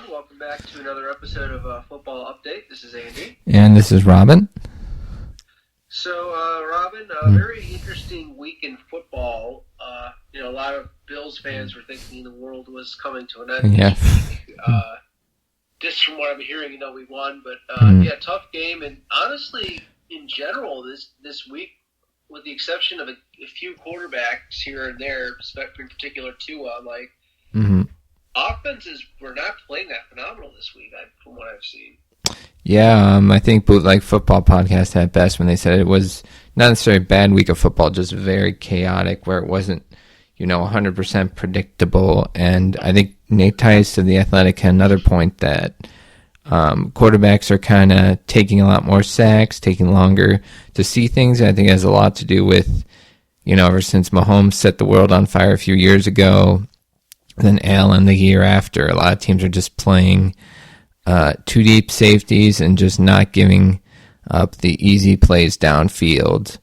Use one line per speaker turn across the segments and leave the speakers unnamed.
everyone. Welcome back to another episode of Football Update. This is Andy.
And this is Robin.
So, Robin, very interesting week in football. A lot of Bills fans were thinking the world was coming to an end this week. Just from what I'm hearing, we won. But, tough game. And honestly, in general, this week, with the exception of a few quarterbacks here and there, in particular Tua, offenses were not playing that phenomenal this week, from what I've seen.
Yeah, I think Bootleg Football Podcast had best when they said it was not necessarily a bad week of football, just very chaotic, where it wasn't, 100% predictable. And I think Nate Tice of The Athletic had another point that quarterbacks are kind of taking a lot more sacks, taking longer to see things. I think it has a lot to do with, ever since Mahomes set the world on fire a few years ago, then Allen the year after, a lot of teams are just playing too deep safeties and just not giving up the easy plays downfield.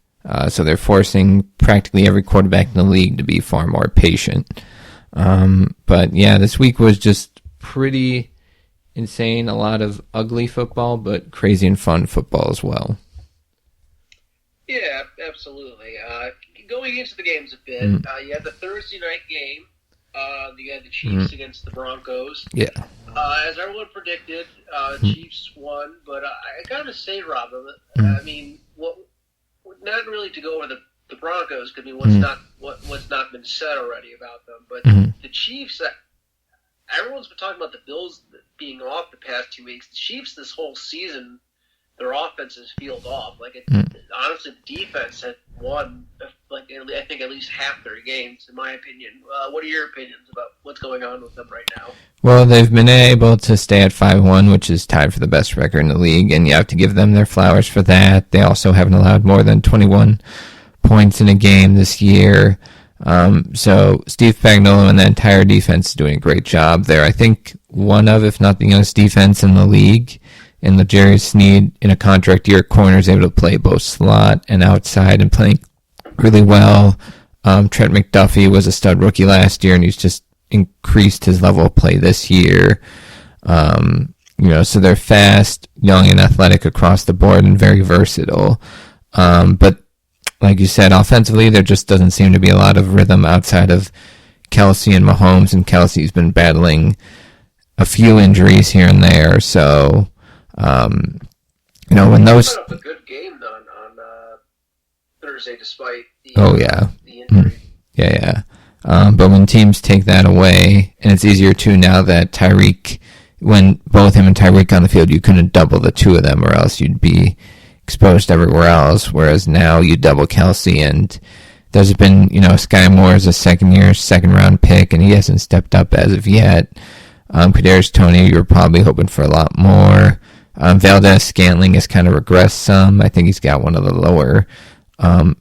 So they're forcing practically every quarterback in the league to be far more patient. But yeah, this week was just pretty insane. A lot of ugly football, but crazy and fun football as well.
Yeah, absolutely. Going into the games a bit, you had the Thursday night game. You had the Chiefs against the Broncos.
Yeah.
As everyone predicted, Chiefs won. But I gotta say, Robin, not really to go over the Broncos, because what's not been said already about them. But the Chiefs, everyone's been talking about the Bills being off the past 2 weeks. The Chiefs this whole season, their offenses field off. Honestly, the defense had won, I think at least half their games, in my opinion. What are your opinions about what's going on with them right now?
Well, they've been able to stay at 5-1, which is tied for the best record in the league, and you have to give them their flowers for that. They also haven't allowed more than 21 points in a game this year. So Steve Spagnuolo and the entire defense is doing a great job there. I think one of, if not the youngest defense in the league. And L'Jarius Sneed, in a contract year, corner is able to play both slot and outside and playing really well. Trent McDuffie was a stud rookie last year, and he's just increased his level of play this year. So they're fast, young, and athletic across the board and very versatile. But like you said, offensively, there just doesn't seem to be a lot of rhythm outside of Kelsey and Mahomes, and Kelsey's been battling a few injuries here and there, so... when those...
He put up a good game on Thursday, despite the injury.
Yeah. But when teams take that away, and it's easier too now that Tyreek, when both him and Tyreek on the field, you couldn't double the two of them, or else you'd be exposed everywhere else. Whereas now you double Kelsey, and there's been, Sky Moore is a second round pick, and he hasn't stepped up as of yet. Kadarius Toney, you were probably hoping for a lot more. Valdez-Scantling has kind of regressed some. I think he's got one of the lower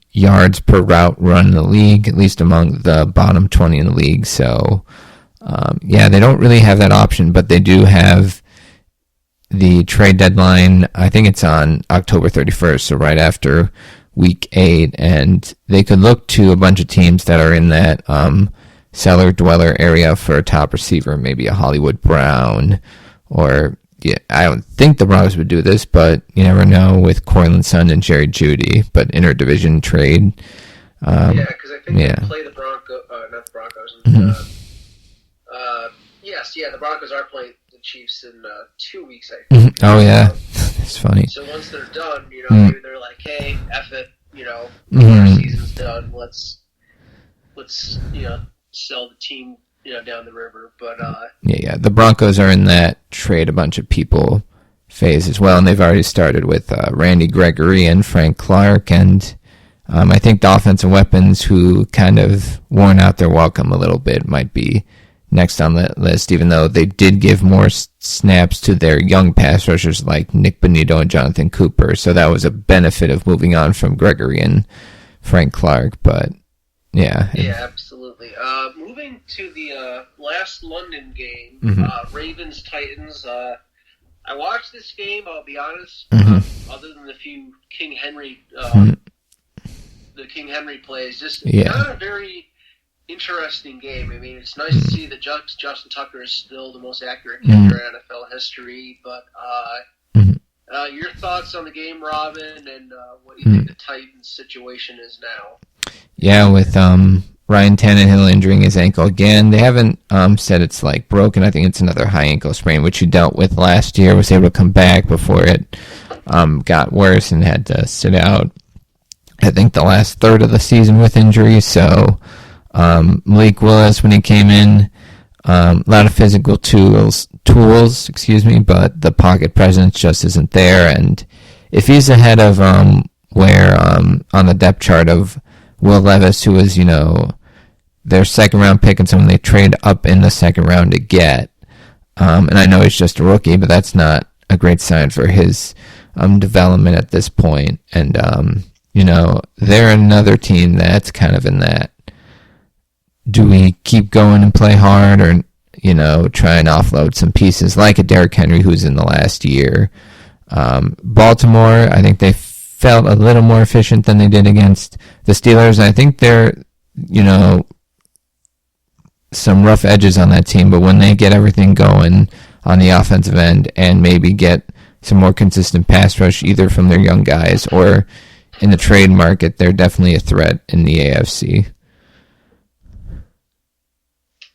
yards per route run in the league, at least among the bottom 20 in the league. So, they don't really have that option, but they do have the trade deadline. I think it's on October 31st, so right after Week 8, and they could look to a bunch of teams that are in that cellar-dweller area for a top receiver, maybe a Hollywood Brown, or... Yeah, I don't think the Broncos would do this, but you never know with Cortland Sutton and Jerry Jeudy. But interdivision trade.
Because I think they play the Broncos, not the Broncos. The Broncos are playing the Chiefs in 2 weeks, I think.
Oh, yeah. It's funny.
So once they're done, maybe they're like, hey, F it, our season's done. Let's sell the team down the river, but
the Broncos are in that trade a bunch of people phase as well, and they've already started with Randy Gregory and Frank Clark, and I think the offensive weapons who kind of worn out their welcome a little bit might be next on the list, even though they did give more snaps to their young pass rushers like Nick Bonito and Jonathan Cooper, so that was a benefit of moving on from Gregory and Frank Clark, but yeah,
absolutely. Moving to the last London game, Ravens-Titans. I watched this game, I'll be honest, other than the few King Henry plays, just not a very interesting game. I mean, it's nice to see that Justin Tucker is still the most accurate kicker in NFL history. But your thoughts on the game, Robin, and what do you think the Titans' situation is now?
Yeah, with Ryan Tannehill injuring his ankle again. They haven't said it's like broken. I think it's another high ankle sprain, which he dealt with last year. Was able to come back before it got worse and had to sit out, I think, the last third of the season with injuries. So Malik Willis, when he came in, a lot of physical tools, but the pocket presence just isn't there. And if he's ahead of where on the depth chart of Will Levis, who was, their second round pick and someone they trade up in the second round to get, and I know he's just a rookie, but that's not a great sign for his development at this point. And they're another team that's kind of in that, do we keep going and play hard, or try and offload some pieces like a Derrick Henry who's in the last year. Baltimore, I think they felt a little more efficient than they did against the Steelers. I think they're some rough edges on that team, but when they get everything going on the offensive end and maybe get some more consistent pass rush either from their young guys or in the trade market, they're definitely a threat in the AFC.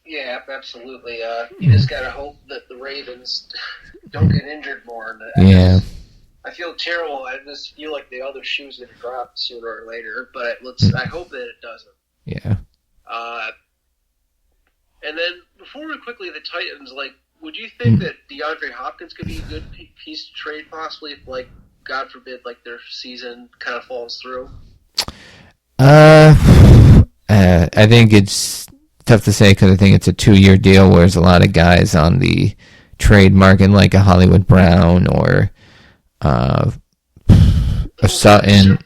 Yeah, absolutely. You just gotta hope that the Ravens don't get injured more. I feel terrible. I just feel like the other shoe's gonna drop sooner or later. But I hope that it doesn't.
Yeah.
And then before we quickly, the Titans. Would you think that DeAndre Hopkins could be a good piece to trade, possibly, if, God forbid, their season kind of falls through?
I think it's tough to say because I think it's a 2-year deal, whereas a lot of guys on the trade market, like a Hollywood Brown or a Sutton,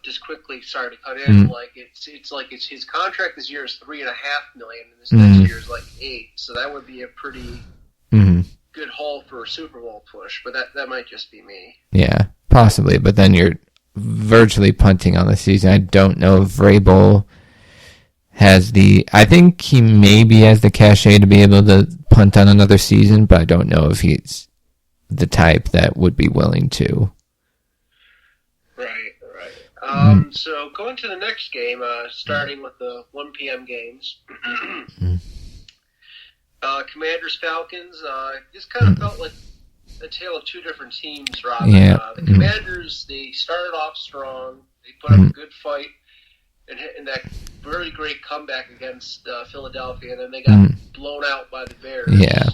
just quickly, sorry to cut in. It's his contract this year is $3.5 million, and this next year is $8 million. So that would be a pretty good haul for a Super Bowl push. But that might just be me. Yeah, possibly. But then you're virtually punting on the season. I don't know if Vrabel has I think he maybe has the cachet to be able to punt on another season, but I don't know if he's the type that would be willing to.
Right. So going to the next game, starting with the 1 p.m. games. Commanders-Falcons, this kind of felt like a tale of two different teams, Robin.
Yeah.
The Commanders, they started off strong. They put up a good fight and that very great comeback against Philadelphia, and then they got blown out by the Bears.
Yeah.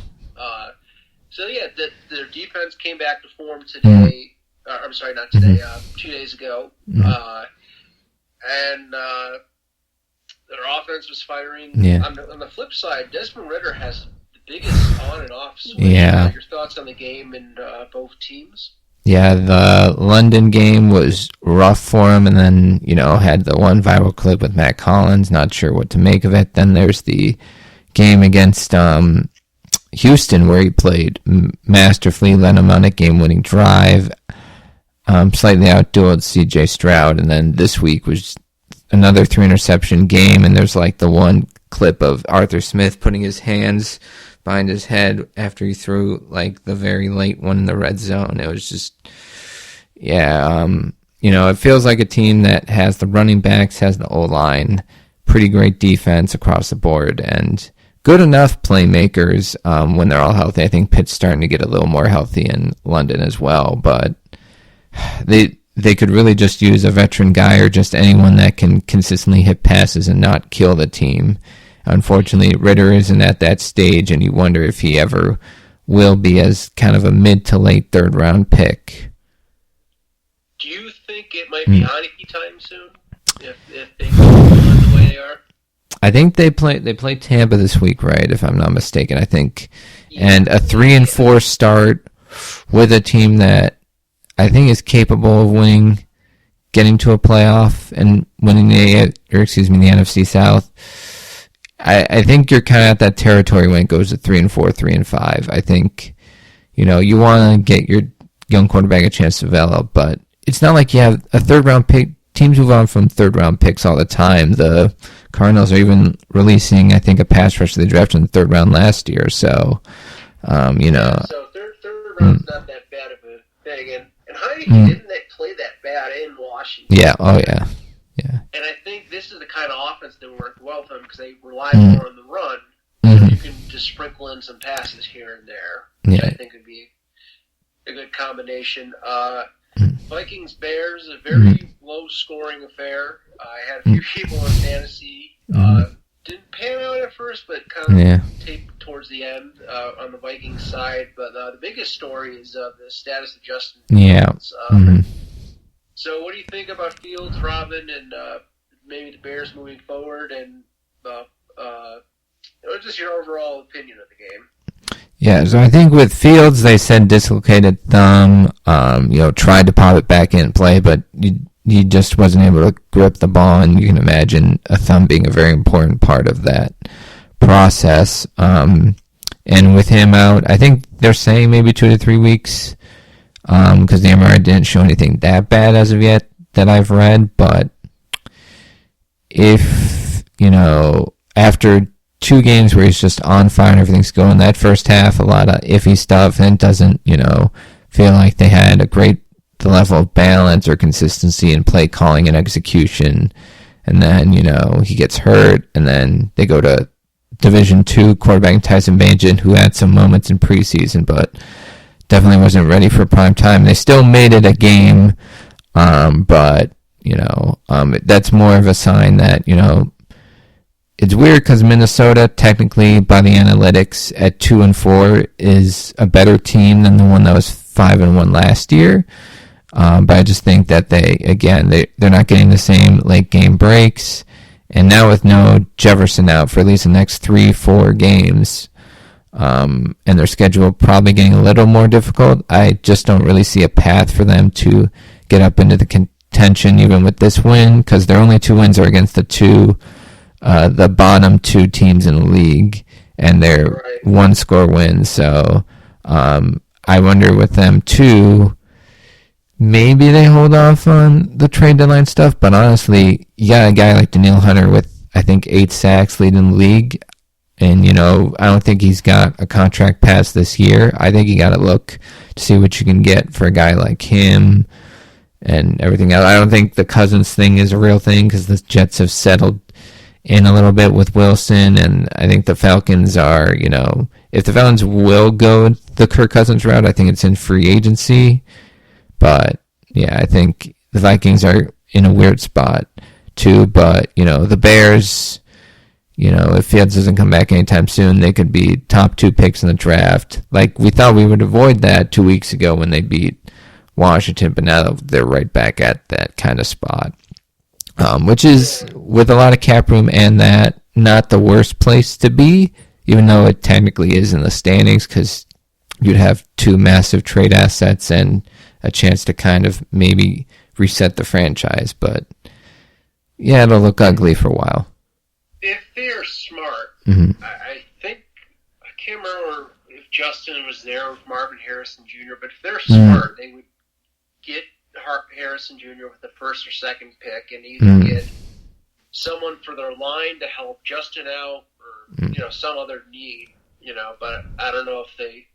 Their defense came back to form today. I'm sorry, not today. 2 days ago, and their offense was firing.
Yeah.
On the flip side, Desmond Ridder has the biggest on and off switch.
Yeah.
Your thoughts on the game and both teams?
Yeah, the London game was rough for him, and then, had the one viral clip with Matt Collins, not sure what to make of it. Then there's the game against Houston where he played masterfully, led him on a game-winning drive, slightly outdueled C.J. Stroud, and then this week was another 3-interception game, and there's the one clip of Arthur Smith putting his hands behind his head after he threw the very late one in the red zone. It was just, it feels like a team that has the running backs, has the O-line, pretty great defense across the board, and good enough playmakers when they're all healthy. I think Pitt's starting to get a little more healthy in London as well, but they could really just use a veteran guy or just anyone that can consistently hit passes and not kill the team. Unfortunately, Ridder isn't at that stage, and you wonder if he ever will be as kind of a mid to late third round pick.
Do you think it might be Heineke time soon? If they go the way they are?
I think they play Tampa this week, right? If I'm not mistaken, I think. And a 3-4 start with a team that I think is capable of getting to a playoff and winning the NFC South. I think you're kind of at that territory when it goes to 3-4, 3-5. I think, you want to get your young quarterback a chance to develop, but it's not like you have a third round pick teams move on from third-round picks all the time. The Cardinals are even releasing, I think, a pass rush to the draft in the third round last year. So,
So third round's not that bad of a thing. And Heineke didn't they play that bad in Washington?
Yeah. Oh, yeah. Yeah.
And I think this is the kind of offense that worked well for them because they rely more on the run. You can just sprinkle in some passes here and there, which I think would be a good combination. Vikings Bears, a very low scoring affair. I had a few people in fantasy. Didn't pan out at first, but kind of taped towards the end on the Vikings side. But the biggest story is the status of Justin Fields. So what do you think about Fields, Robin, and maybe the Bears moving forward, and just your overall opinion of the game?
Yeah, so I think with Fields, they said dislocated thumb, tried to pop it back in play, but he just wasn't able to grip the ball, and you can imagine a thumb being a very important part of that process. And with him out, I think they're saying maybe 2 to 3 weeks, because the MRI didn't show anything that bad as of yet that I've read, but if, after 2 games where he's just on fire and everything's going, that first half, a lot of iffy stuff, and it doesn't, feel like they had the level of balance or consistency in play calling and execution. And then, he gets hurt, and then they go to Division II quarterback Tyson Bagent, who had some moments in preseason, but definitely wasn't ready for prime time. They still made it a game, but, that's more of a sign that, it's weird because Minnesota, technically, by the analytics, at 2-4 is a better team than the one that was 5-1 last year. But I just think that they're not getting the same late game breaks. And now with no Jefferson out for at least the next 3-4 games, and their schedule probably getting a little more difficult, I just don't really see a path for them to get up into the contention even with this win, because their only 2 wins are against the bottom 2 teams in the league, and they're 1-score wins. So I wonder with them too, maybe they hold off on the trade deadline stuff, but honestly, a guy like Danielle Hunter with, I think, 8 sacks leading the league, and I don't think he's got a contract past this year. I think you got to look to see what you can get for a guy like him and everything else. I don't think the Cousins thing is a real thing because the Jets have settled in a little bit with Wilson, and I think the Falcons are, if the Falcons will go the Kirk Cousins route, I think it's in free agency. But, I think the Vikings are in a weird spot, too. But, the Bears, if Fields doesn't come back anytime soon, they could be top 2 picks in the draft. Like, we thought we would avoid that 2 weeks ago when they beat Washington, but now they're right back at that kind of spot. Which is, with a lot of cap room and that, not the worst place to be, even though it technically is in the standings, because you'd have 2 massive trade assets and a chance to kind of maybe reset the franchise. But, it'll look ugly for a while.
If they're smart, I think, I can't remember if Justin was there with Marvin Harrison Jr., but if they're smart, they would get Harrison Jr. with the 1st or 2nd pick, and either get someone for their line to help Justin out, or some other need. But I don't know if they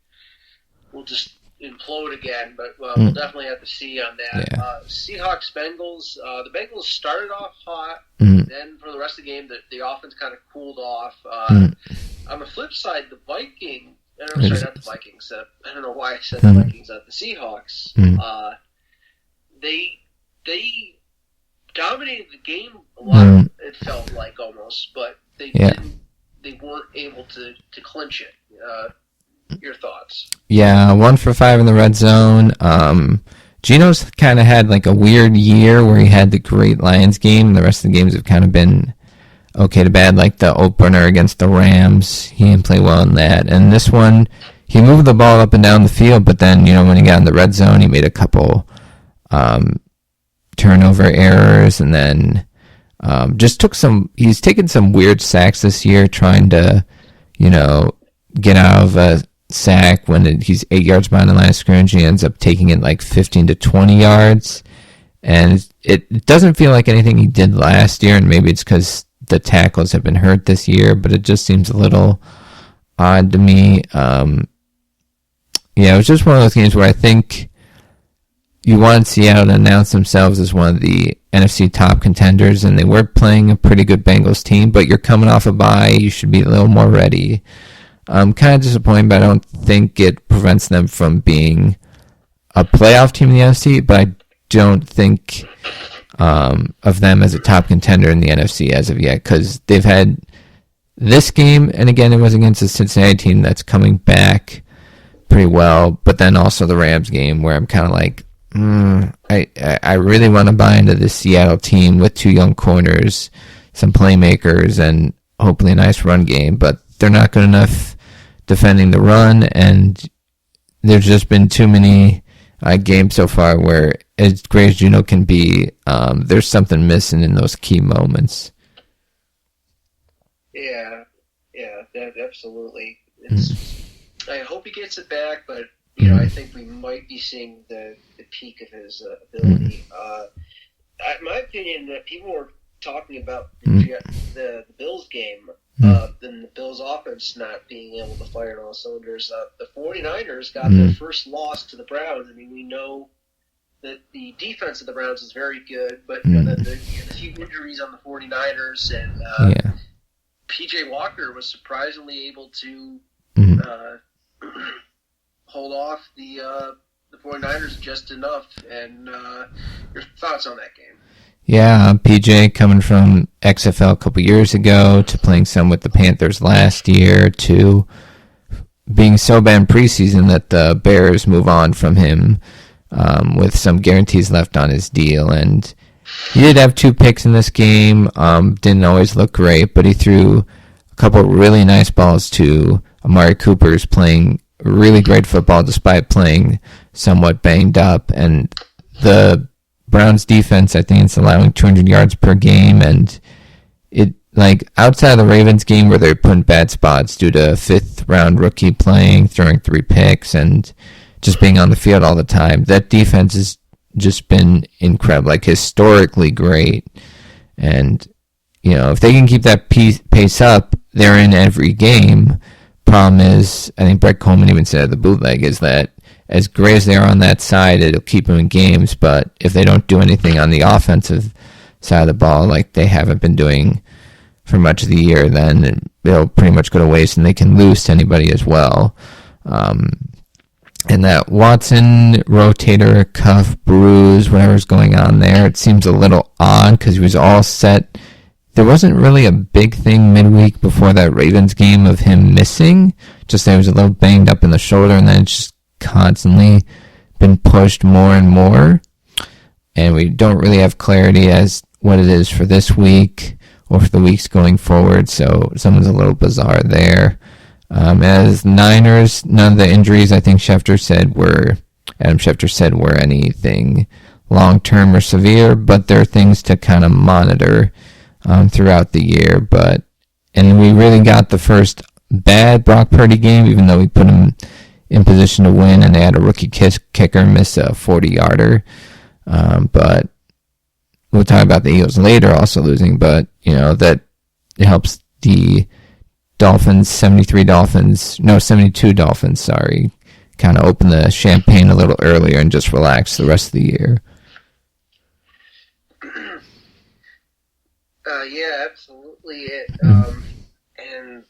will just implode again. But we'll definitely have to see on that. Yeah. Seahawks Bengals. The Bengals started off hot, then for the rest of the game, the offense kind of cooled off. On the flip side, the Vikings. Sorry, not the Vikings. I don't know why I said the Vikings. The Seahawks. They dominated the game a lot. It felt like almost, but they didn't. They weren't able to clinch it. Your thoughts? Yeah,
1 for 5 in the red zone. Geno's kind of had like a weird year where he had the great Lions game. The rest of the games have kind of been okay to bad. Like the opener against the Rams, he didn't play well in that. And this one, he moved the ball up and down the field, but then when he got in the red zone, he made a couple turnover errors, and then he's taken some weird sacks this year, trying to get out of a sack when he's 8 yards behind the line of scrimmage. He ends up taking it like 15 to 20 yards, And it doesn't feel like anything he did last year, and maybe it's because the tackles have been hurt this year, but it just seems a little odd to me. It was just one of those games where I think you wanted Seattle to announce themselves as one of the NFC top contenders, and they were playing a pretty good Bengals team, but you're coming off a bye, you should be a little more ready. I'm kind of disappointed, but I don't think it prevents them from being a playoff team in the NFC, but I don't think of them as a top contender in the NFC as of yet, because they've had this game, and again, it was against the Cincinnati team that's coming back pretty well, but then also the Rams game where I'm kind of like, I really want to buy into this Seattle team with two young corners, some playmakers, and hopefully a nice run game, but they're not good enough defending the run, and there's just been too many games so far where, as great as Juno can be, there's something missing in those key moments.
Yeah, absolutely. I hope he gets it back, but I think we might be seeing the peak of his ability. In my opinion, that people were talking about the Bills game, and the Bills offense not being able to fire on all cylinders. The 49ers got their first loss to the Browns. I mean, we know that the defense of the Browns is very good, but the few injuries on the 49ers, and P.J. Walker was surprisingly able to hold off the 49ers just enough. And your thoughts on that game?
Yeah, PJ coming from XFL a couple years ago to playing some with the Panthers last year to being so bad in preseason that the Bears move on from him with some guarantees left on his deal. And he did have 2 picks in this game. Didn't always look great, but he threw a couple really nice balls to Amari Cooper, who's playing really great football despite playing somewhat banged up. And the Browns defense, I think it's allowing 200 yards per game, and it, like, outside of the Ravens game where they're put in bad spots due to a 5th-round rookie playing, throwing 3 picks, and just being on the field all the time, that defense has just been incredible, like historically great. And, if they can keep that pace up, they're in every game. Problem is, I think Brett Coleman even said at the bootleg, is that as great as they are on that side, it'll keep them in games, but if they don't do anything on the offensive side of the ball, like they haven't been doing for much of the year, then it'll pretty much go to waste, and they can lose to anybody as well. And that Watson rotator cuff bruise, whatever's going on there, it seems a little odd because he was all set. There wasn't really a big thing midweek before that Ravens game of him missing, just that he was a little banged up in the shoulder, and then it's just constantly been pushed more and more, and we don't really have clarity as what it is for this week or for the weeks going forward, so someone's a little bizarre there. As Niners, none of the injuries I think Adam Schefter said were anything long-term or severe, but there are things to kind of monitor throughout the year. And we really got the first bad Brock Purdy game, even though we put him in position to win, and they had a rookie kicker miss a 40-yarder. But we'll talk about the Eagles later also losing, but, that it helps the 72 Dolphins, kind of open the champagne a little earlier and just relax the rest of the year.
Yeah, absolutely. And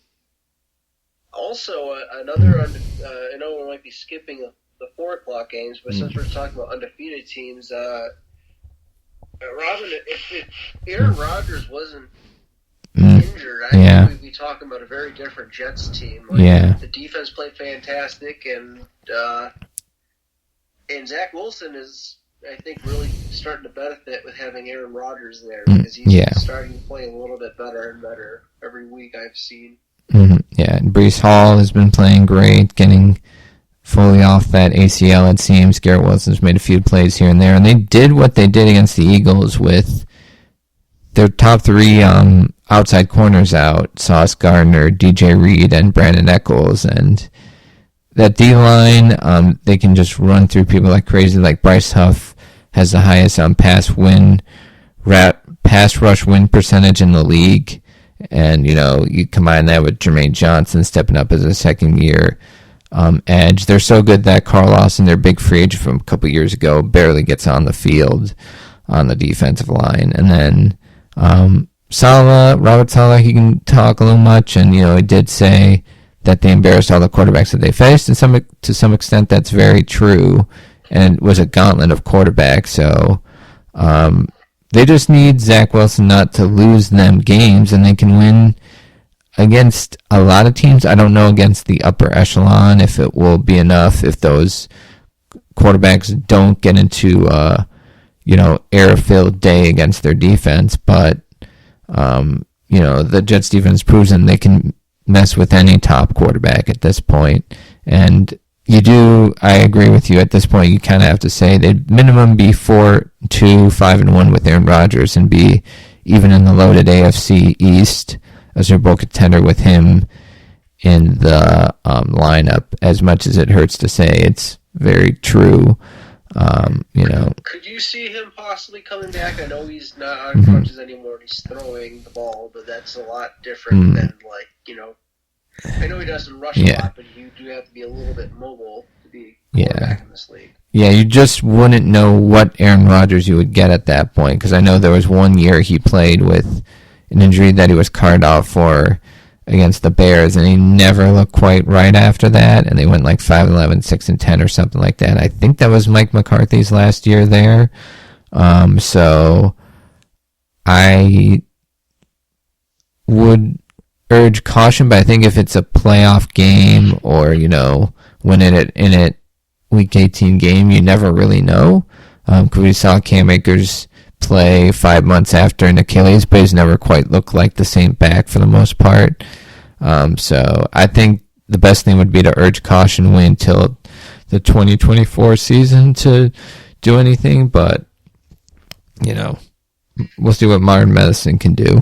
also, another, I know we might be skipping the 4 o'clock games, but since we're talking about undefeated teams, Robin, if Aaron Rodgers wasn't injured, I think we'd be talking about a very different Jets team. The defense played fantastic, and Zach Wilson is, I think, really starting to benefit with having Aaron Rodgers there, because he's starting to play a little bit better and better every week I've seen.
Yeah, and Breece Hall has been playing great, getting fully off that ACL, it seems. Garrett Wilson's made a few plays here and there, and they did what they did against the Eagles with their top 3 outside corners out, Sauce Gardner, DJ Reed, and Brandon Echols, and that D-line, they can just run through people like crazy. Like Bryce Huff has the highest pass rush win percentage in the league. And, you combine that with Jermaine Johnson stepping up as a second-year edge. They're so good that Carl Lawson, their big free agent from a couple years ago, barely gets on the field on the defensive line. And then Robert Saleh, he can talk a little much, and, he did say that they embarrassed all the quarterbacks that they faced. And to some extent, that's very true. And it was a gauntlet of quarterbacks, so they just need Zach Wilson not to lose them games, and they can win against a lot of teams. I don't know against the upper echelon if it will be enough if those quarterbacks don't get into air-filled day against their defense. But the Jets defense proves them they can mess with any top quarterback at this point. And I agree with you, at this point you kind of have to say they'd minimum be 4-2, 5-1 with Aaron Rodgers, and be even in the loaded AFC East a Super Bowl contender with him in the lineup. As much as it hurts to say, it's very true.
Could you see him possibly coming back? I know he's not on crutches anymore and he's throwing the ball, but that's a lot different than I know he doesn't rush a lot, but you do have to be a little bit mobile to be quarterback in this league. Yeah, you just wouldn't know what Aaron Rodgers you would get at that point, because I know there was one year he played with an injury that he was carted off for against the Bears, and he never looked quite right after that, and they went like 5-11, 6-10 or something like that. I think that was Mike McCarthy's last year there. So I would urge caution, but I think if it's a playoff game or, when in it week 18 game, you never really know. Because we saw Cam Akers play 5 months after an Achilles, but he's never quite looked like the same back for the most part. So I think the best thing would be to urge caution, wait until the 2024 season to do anything, but, we'll see what modern medicine can do.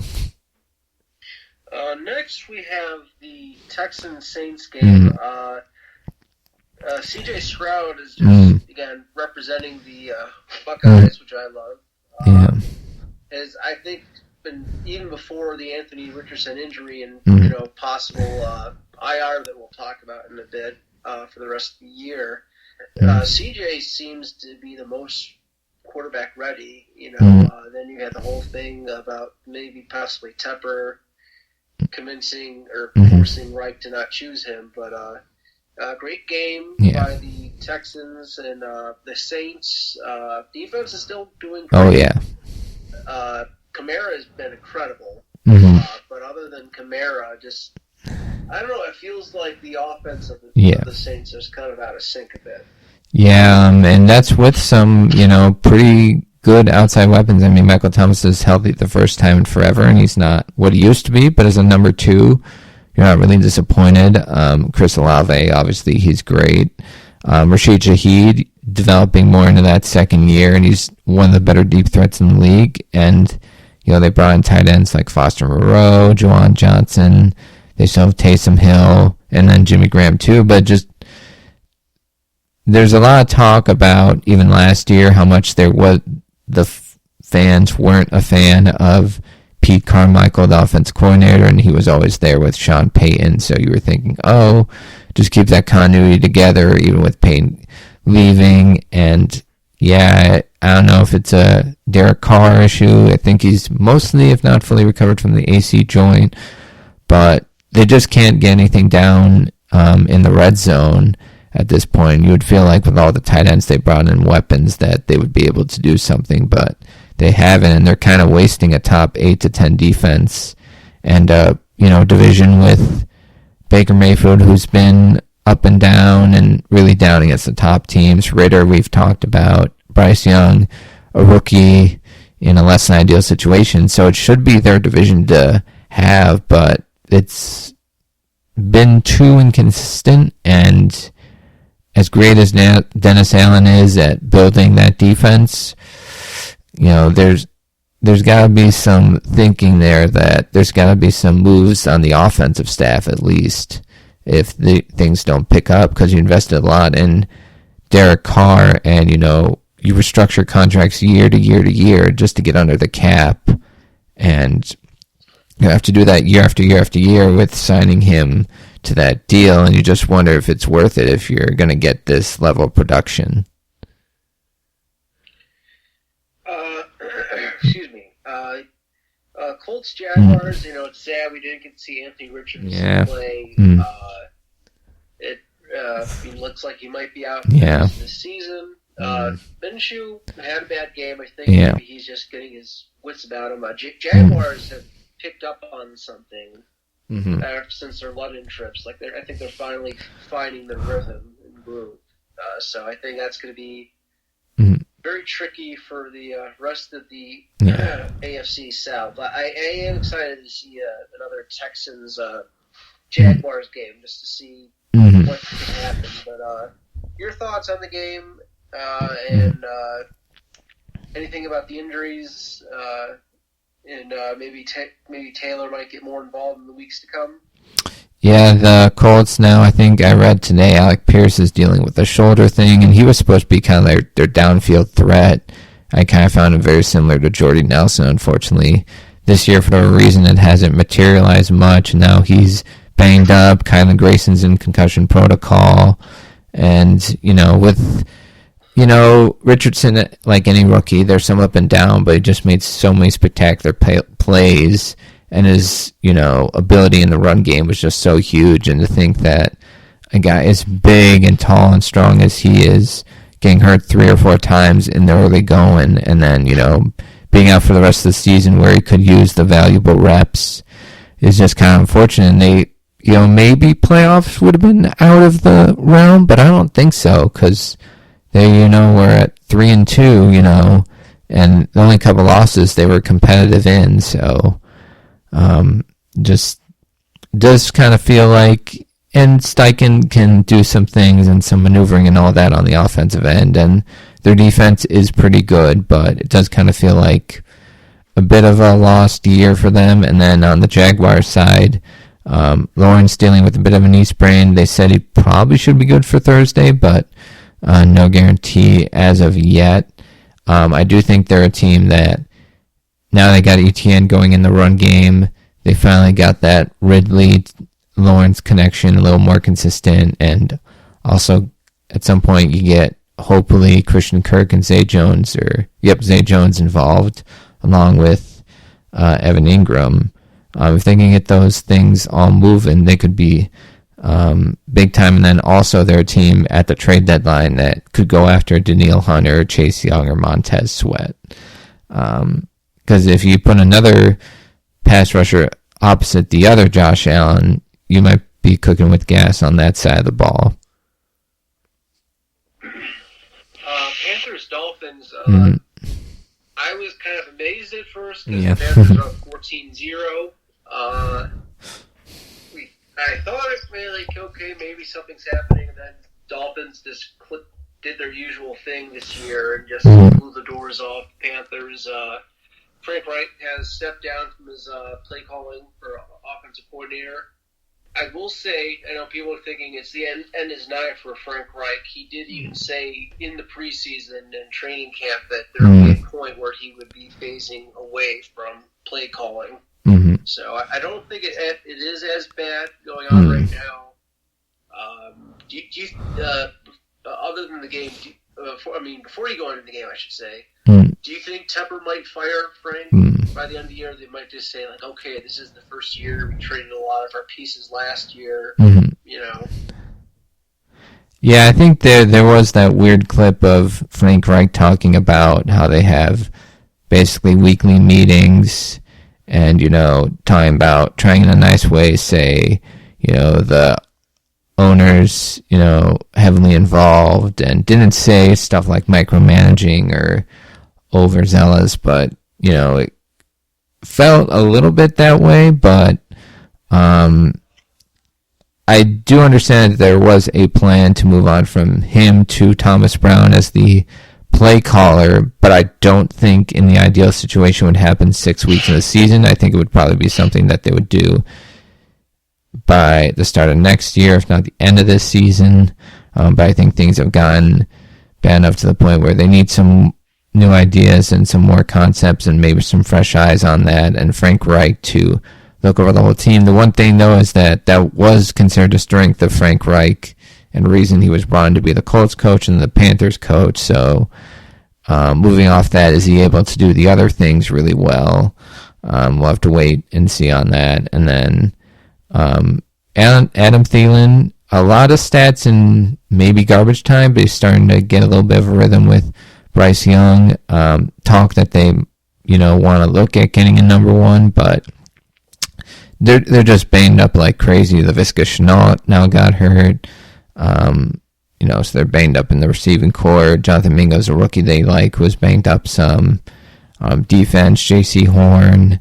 Next, we have the Texans-Saints game. C.J. Stroud is just, again, representing the Buckeyes, which I love. Has, I think, been, even before the Anthony Richardson injury and, possible IR that we'll talk about in a bit for the rest of the year, C.J. seems to be the most quarterback ready. Then you had the whole thing about maybe possibly Tepper convincing or forcing Reich to not choose him, but great game by the Texans, and the Saints defense is still doing great. Kamara has been incredible, but other than Kamara, I don't know, it feels like the offense of the Saints is kind of out of sync a bit. And that's with some, pretty good outside weapons. I mean, Michael Thomas is healthy the first time in forever, and he's not what he used to be, but as a number 2, you're not really disappointed. Chris Olave, obviously, he's great. Rashid Shaheed developing more into that second year, and he's one of the better deep threats in the league. And, they brought in tight ends like Foster Moreau, Juwan Johnson. They still have Taysom Hill, and then Jimmy Graham, too. But there's a lot of talk about, even last year, how much the fans weren't a fan of Pete Carmichael, the offense coordinator, and he was always there with Sean Payton. So you were thinking, just keep that continuity together, even with Payton leaving. And I don't know if it's a Derek Carr issue. I think he's mostly, if not fully, recovered from the AC joint, but they just can't get anything down in the red zone at this point. You would feel like with all the tight ends they brought in weapons that they would be able to do something, but they haven't, and they're kind of wasting a top 8 to 10 defense and division with Baker Mayfield, who's been up and down and really down against the top teams. Ritter, we've talked about. Bryce Young, a rookie in a less than ideal situation, so it should be their division to have, but it's been too inconsistent. And as great as Dennis Allen is at building that defense, there's got to be some thinking there that there's got to be some moves on the offensive staff, at least, if the things don't pick up, because you invested a lot in Derek Carr, and,
you restructure contracts year to year to year just to get under the cap, and you have to do that year after year after year with signing him to that deal, and you just wonder if it's worth it if you're going to get this level of production.
Excuse me. Colts Jaguars. It's sad we didn't get to see Anthony Richardson play. It looks like he might be out this season. Minshew had a bad game. I think maybe he's just getting his wits about him. Jaguars have picked up on something since their London trips. I think they're finally finding the rhythm and groove. So I think that's going to be very tricky for the rest of the AFC South. I am excited to see another Texans Jaguars game just to see what can happen. But your thoughts on the game and anything about the injuries and maybe Taylor might get more involved in the weeks to come?
Yeah, the Colts now, I think I read today, Alec Pierce is dealing with a shoulder thing, and he was supposed to be kind of their downfield threat. I kind of found him very similar to Jordy Nelson, unfortunately. This year, for whatever reason, it hasn't materialized much. Now he's banged up. Kylan Grayson's in concussion protocol. And, with, Richardson, like any rookie, they're some up and down, but he just made so many spectacular plays. And his, ability in the run game was just so huge. And to think that a guy as big and tall and strong as he is, getting hurt 3 or 4 times in the early going, and then, being out for the rest of the season where he could use the valuable reps is just kind of unfortunate. And they, maybe playoffs would have been out of the realm, but I don't think so, because they, were at 3-2, and the only couple losses they were competitive in, so... just does kind of feel like, and Steichen can do some things and some maneuvering and all that on the offensive end, and their defense is pretty good, but it does kind of feel like a bit of a lost year for them. And then on the Jaguars side, Lawrence dealing with a bit of a knee sprain. They said he probably should be good for Thursday, but no guarantee as of yet. I do think they're a team that now they got ETN going in the run game. They finally got that Ridley-Lawrence connection a little more consistent. And also, at some point, you get, hopefully, Christian Kirk and Zay Jones involved, along with Evan Ingram. If they can get those things all moving, they could be big time. And then also they're a team at the trade deadline that could go after Danielle Hunter, Chase Young, or Montez Sweat. Because if you put another pass rusher opposite the other Josh Allen, you might be cooking with gas on that side of the ball.
Panthers-Dolphins, I was kind of amazed at first because the Panthers are up 14-0. I thought maybe something's happening, and then Dolphins just did their usual thing this year and just blew the doors off Panthers. Frank Reich has stepped down from his play calling for offensive coordinator. I will say, I know people are thinking it's the end is nigh for Frank Reich. He did even say in the preseason and training camp that there would be a point where he would be phasing away from play calling. So I don't think it is as bad going on right now. Do you other than the game, before you go into the game, I should say, do you think Tepper might fire Frank by the end of the year? They might just say, like, okay, this is the first year. We traded a lot of our pieces last year,
Yeah, I think there was that weird clip of Frank Reich talking about how they have basically weekly meetings and, talking about trying in a nice way, say, the owners, heavily involved, and didn't say stuff like micromanaging or overzealous, but, it felt a little bit that way, but I do understand that there was a plan to move on from him to Thomas Brown as the play caller, but I don't think in the ideal situation would happen 6 weeks in the season. I think it would probably be something that they would do by the start of next year, if not the end of this season. But I think things have gotten bad enough to the point where they need some new ideas and some more concepts and maybe some fresh eyes on that, and Frank Reich to look over the whole team. The one thing, though, is that was considered a strength of Frank Reich and reason he was brought in to be the Colts coach and the Panthers coach. So moving off that, is he able to do the other things really well? We'll have to wait and see on that. And then Adam Thielen, a lot of stats in maybe garbage time, but he's starting to get a little bit of a rhythm with Bryce Young. Talk that they, want to look at getting a number one, but they're just banged up like crazy. LaVisca Chenault now got hurt. So they're banged up in the receiving core. Jonathan Mingo's a rookie they like, was banged up some. Defense, J.C. Horn,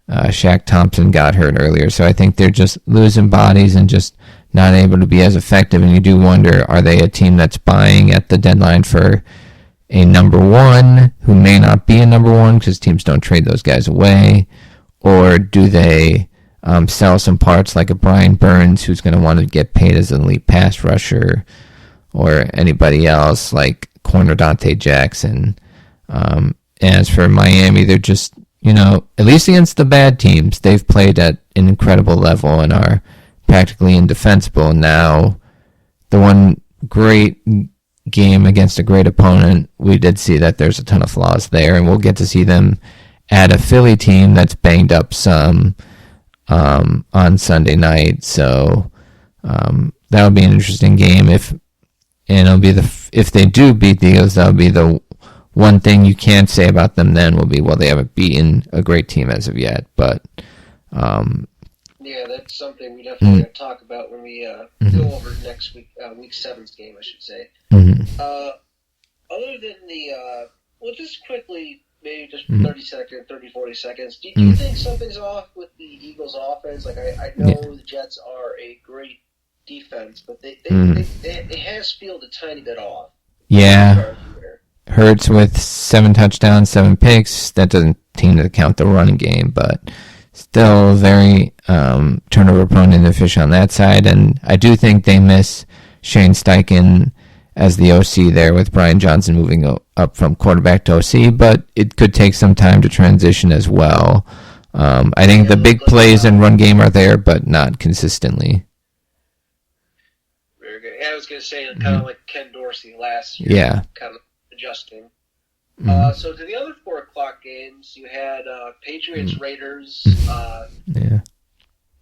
Shaq Thompson got hurt earlier. So I think they're just losing bodies and just not able to be as effective. And you do wonder, are they a team that's buying at the deadline for a number one who may not be a number one because teams don't trade those guys away? Or do they sell some parts like a Brian Burns who's going to want to get paid as an elite pass rusher, or anybody else like corner Dante Jackson? As for Miami, they're just, at least against the bad teams, they've played at an incredible level and are practically indefensible. Now, the one great game against a great opponent, we did see that there's a ton of flaws there, and we'll get to see them at a Philly team that's banged up some on Sunday night. So that'll be an interesting game. If they do beat the Eagles, that'll be the one thing you can't say about them then will be, well, they haven't beaten a great team as of yet. But
yeah, that's something we definitely got to talk about when we go over next week, week 7's game, I should say. Other than well, just quickly, maybe just 30, 40 seconds, do you think something's off with the Eagles' offense? Like, I know the Jets are a great defense, but they have feel a tiny bit off.
Yeah. Hurts with 7 touchdowns, 7 picks. That doesn't seem to count the running game, but still very turnover prone and efficient on that side. And I do think they miss Shane Steichen as the OC there, with Brian Johnson moving up from quarterback to OC, but it could take some time to transition as well. I think the big plays and run game are there, but not consistently.
Very good. Yeah, I was going to say, kind of like Ken Dorsey last year.
Yeah.
Kind of adjusting. So to the other 4 o'clock games, you had Patriots, Raiders.
Yeah.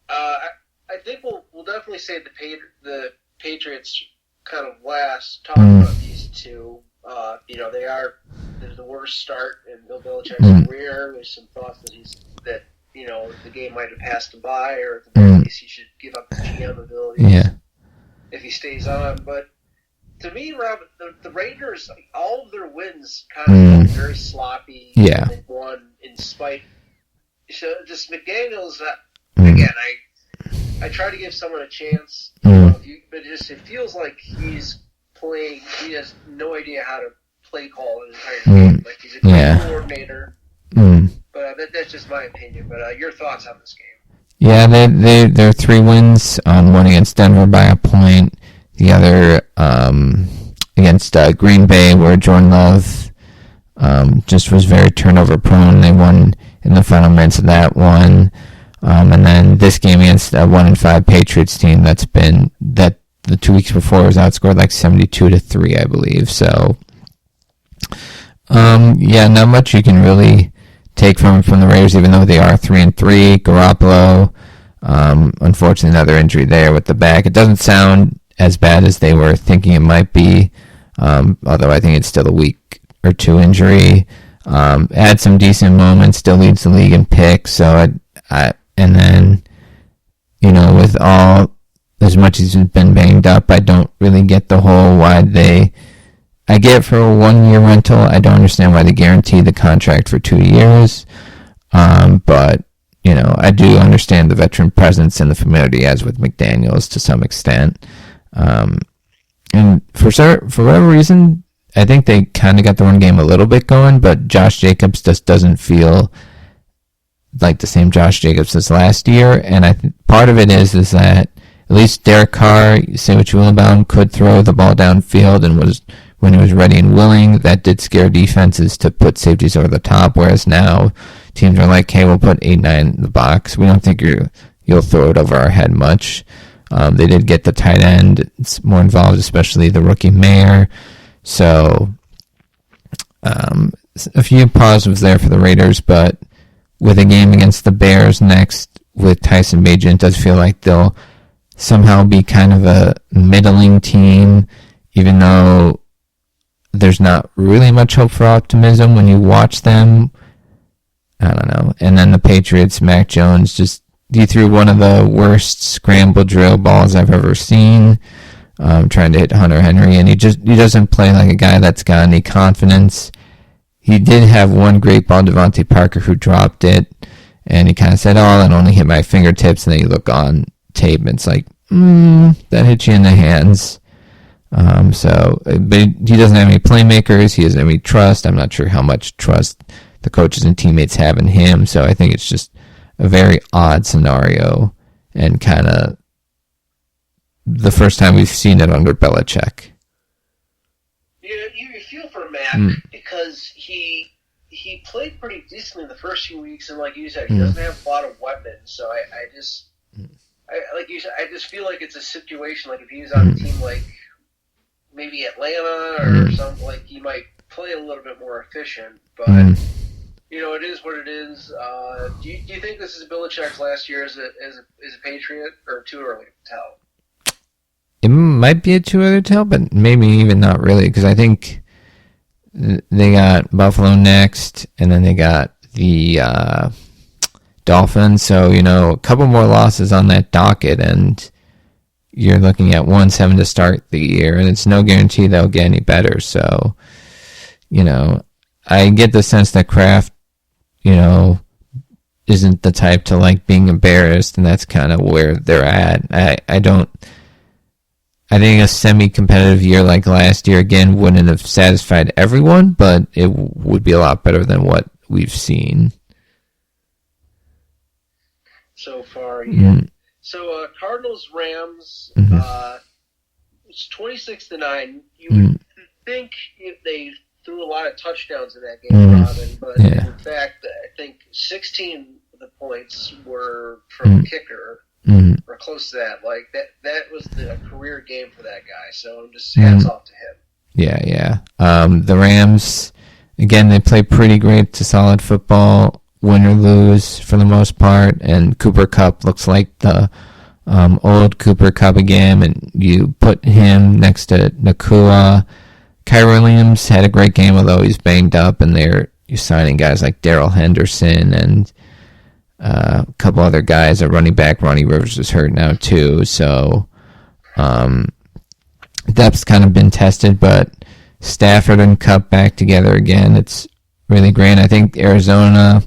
I think we'll definitely say the Patriots kind of last. Talking about these two, they're the worst start in Bill Belichick's career. There's some thoughts that the game might have passed him by, or at the very least he should give up the GM ability if he stays on. But to me, Rob, the Raiders, all of their wins kind of very sloppy.
Yeah.
They won in spite. So just McDaniels, again, I try to give someone a chance, but it feels like he's playing. He has no idea how to play call an entire game. Like, he's a great coordinator, but that's just my opinion. But your thoughts on this game?
Yeah, they're 3 wins. One against Denver by a point. The other against Green Bay, where Jordan Love just was very turnover prone. They won in the final minutes of that one. And then this game against a 1-5 Patriots team that the 2 weeks before was outscored like 72-3, I believe. So, not much you can really take from the Raiders, even though they are 3-3. Garoppolo, unfortunately, another injury there with the back. It doesn't sound as bad as they were thinking it might be, although I think it's still a week or 2 injury. Had some decent moments, still leads the league in picks. So and then, with all, as much as he's been banged up, I don't really get the whole I get it for a 1-year rental. I don't understand why they guarantee the contract for 2 years. But, I do understand the veteran presence and the familiarity he has with McDaniels to some extent. And for whatever reason, I think they kind of got the run game a little bit going, but Josh Jacobs just doesn't feel like the same Josh Jacobs as last year. And I think part of it is that at least Derek Carr, you say what you will about him, could throw the ball downfield and was when he was ready and willing, that did scare defenses to put safeties over the top, whereas now teams are like, hey, we'll put 8-9 in the box. We don't think you'll throw it over our head much. They did get the tight end. It's more involved, especially the rookie Mayer. So a few positives there for the Raiders, but with a game against the Bears next with Tyson Bagent, it does feel like they'll somehow be kind of a middling team, even though there's not really much hope for optimism when you watch them. I don't know. And then the Patriots, Mac Jones, he threw one of the worst scramble drill balls I've ever seen, trying to hit Hunter Henry, and he doesn't play like a guy that's got any confidence. He did have one great ball, Devontae Parker, who dropped it, and he kind of said, that only hit my fingertips, and then you look on tape, and it's like, that hit you in the hands. But he doesn't have any playmakers. He doesn't have any trust. I'm not sure how much trust the coaches and teammates have in him. So I think it's just a very odd scenario and kind of the first time we've seen it under Belichick.
You feel for Mac because he played pretty decently the first few weeks, and like you said, he doesn't have a lot of weapons. So I just feel like it's a situation like if he was on a team like maybe Atlanta or something, like he might play a little bit more efficient, but it is what it is. Do you think this is Belichick's last year as a Patriot, or too early to tell?
It might be too early to tell, but maybe even not really, because I think they got Buffalo next, and then they got the Dolphins, so a couple more losses on that docket, and you're looking at 1-7 to start the year, and it's no guarantee they'll get any better. So, I get the sense that Kraft, isn't the type to like being embarrassed, and that's kind of where they're at. I think a semi-competitive year like last year, again, wouldn't have satisfied everyone, but it would be a lot better than what we've seen.
So far, yeah. So Cardinals Rams, it's 26-9. You would think if they threw a lot of touchdowns in that game, Robin, but in fact, I think 16 of the points were from the kicker, or close to that. Like that was the career game for that guy. So just hats off to him.
Yeah. The Rams, again, they play pretty great to solid football, win or lose for the most part, and Cooper Kupp looks like the old Cooper Kupp again, and you put him next to Nakua. Kyrie Williams had a great game, although he's banged up, and you're signing guys like Darrell Henderson and a couple other guys. A running back, Ronnie Rivers, is hurt now too, so depth's kind of been tested, but Stafford and Kupp back together again. It's really great. I think Arizona,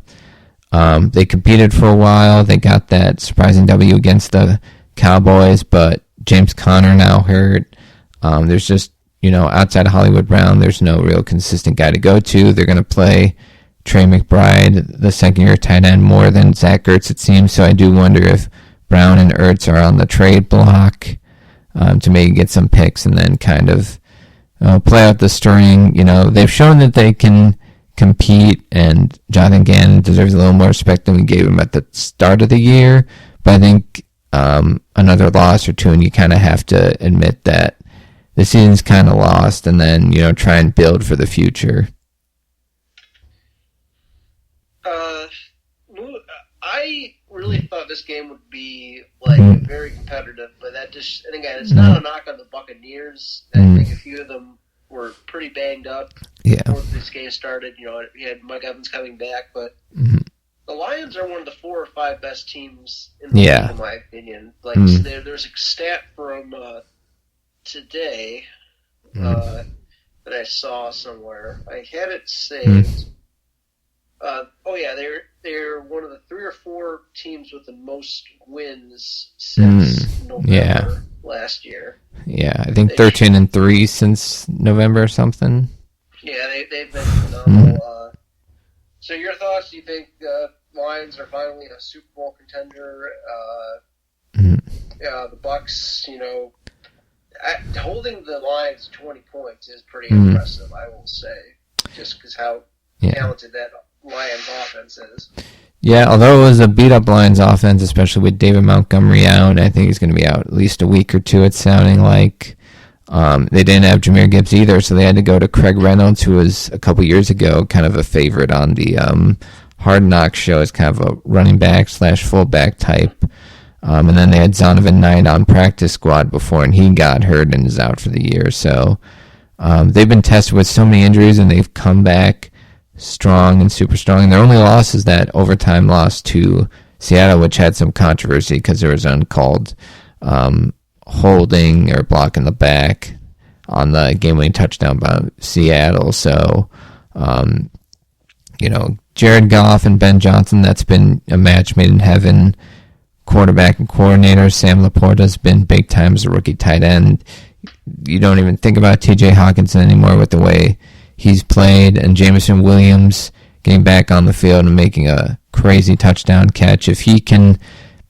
they competed for a while. They got that surprising W against the Cowboys, but James Conner now hurt. There's just, outside of Hollywood Brown, there's no real consistent guy to go to. They're going to play Trey McBride, the second-year tight end, more than Zach Ertz, it seems. So I do wonder if Brown and Ertz are on the trade block to maybe get some picks and then kind of play out the string. They've shown that they can compete, and Jonathan Gannon deserves a little more respect than we gave him at the start of the year. But I think another loss or two, and you kind of have to admit that the season's kind of lost, and then try and build for the future.
I really thought this game would be very competitive, but and again, it's not a knock on the Buccaneers. I think a few of them were pretty banged up before this game started. You had Mike Evans coming back, but the Lions are one of the 4 or 5 best teams in the league, in my opinion. There's a stat from today that I saw somewhere. I had it saved. They're one of the 3 or 4 teams with the most wins since November last year.
Yeah, I think 13-3 since November or something.
Yeah, they've been phenomenal. So your thoughts? Do you think Lions are finally a Super Bowl contender? The Bucs, holding the Lions to 20 points is pretty impressive, I will say, just because how talented that Lions offense is.
Yeah, although it was a beat-up Lions offense, especially with David Montgomery out, I think he's going to be out at least a week or two, it's sounding like. They didn't have Jahmyr Gibbs either, so they had to go to Craig Reynolds, who was a couple years ago kind of a favorite on the Hard Knocks show as kind of a running back / fullback type. And then they had Zonovan Knight on practice squad before, and he got hurt and is out for the year. So they've been tested with so many injuries, and they've come back strong and super strong. And their only loss is that overtime loss to Seattle, which had some controversy because there was uncalled holding or blocking the back on the game-winning touchdown by Seattle. So, Jared Goff and Ben Johnson, that's been a match made in heaven. Quarterback and coordinator Sam Laporta's been big time as a rookie tight end. You don't even think about TJ Hawkinson anymore with the way he's played, and Jameson Williams getting back on the field and making a crazy touchdown catch. If he can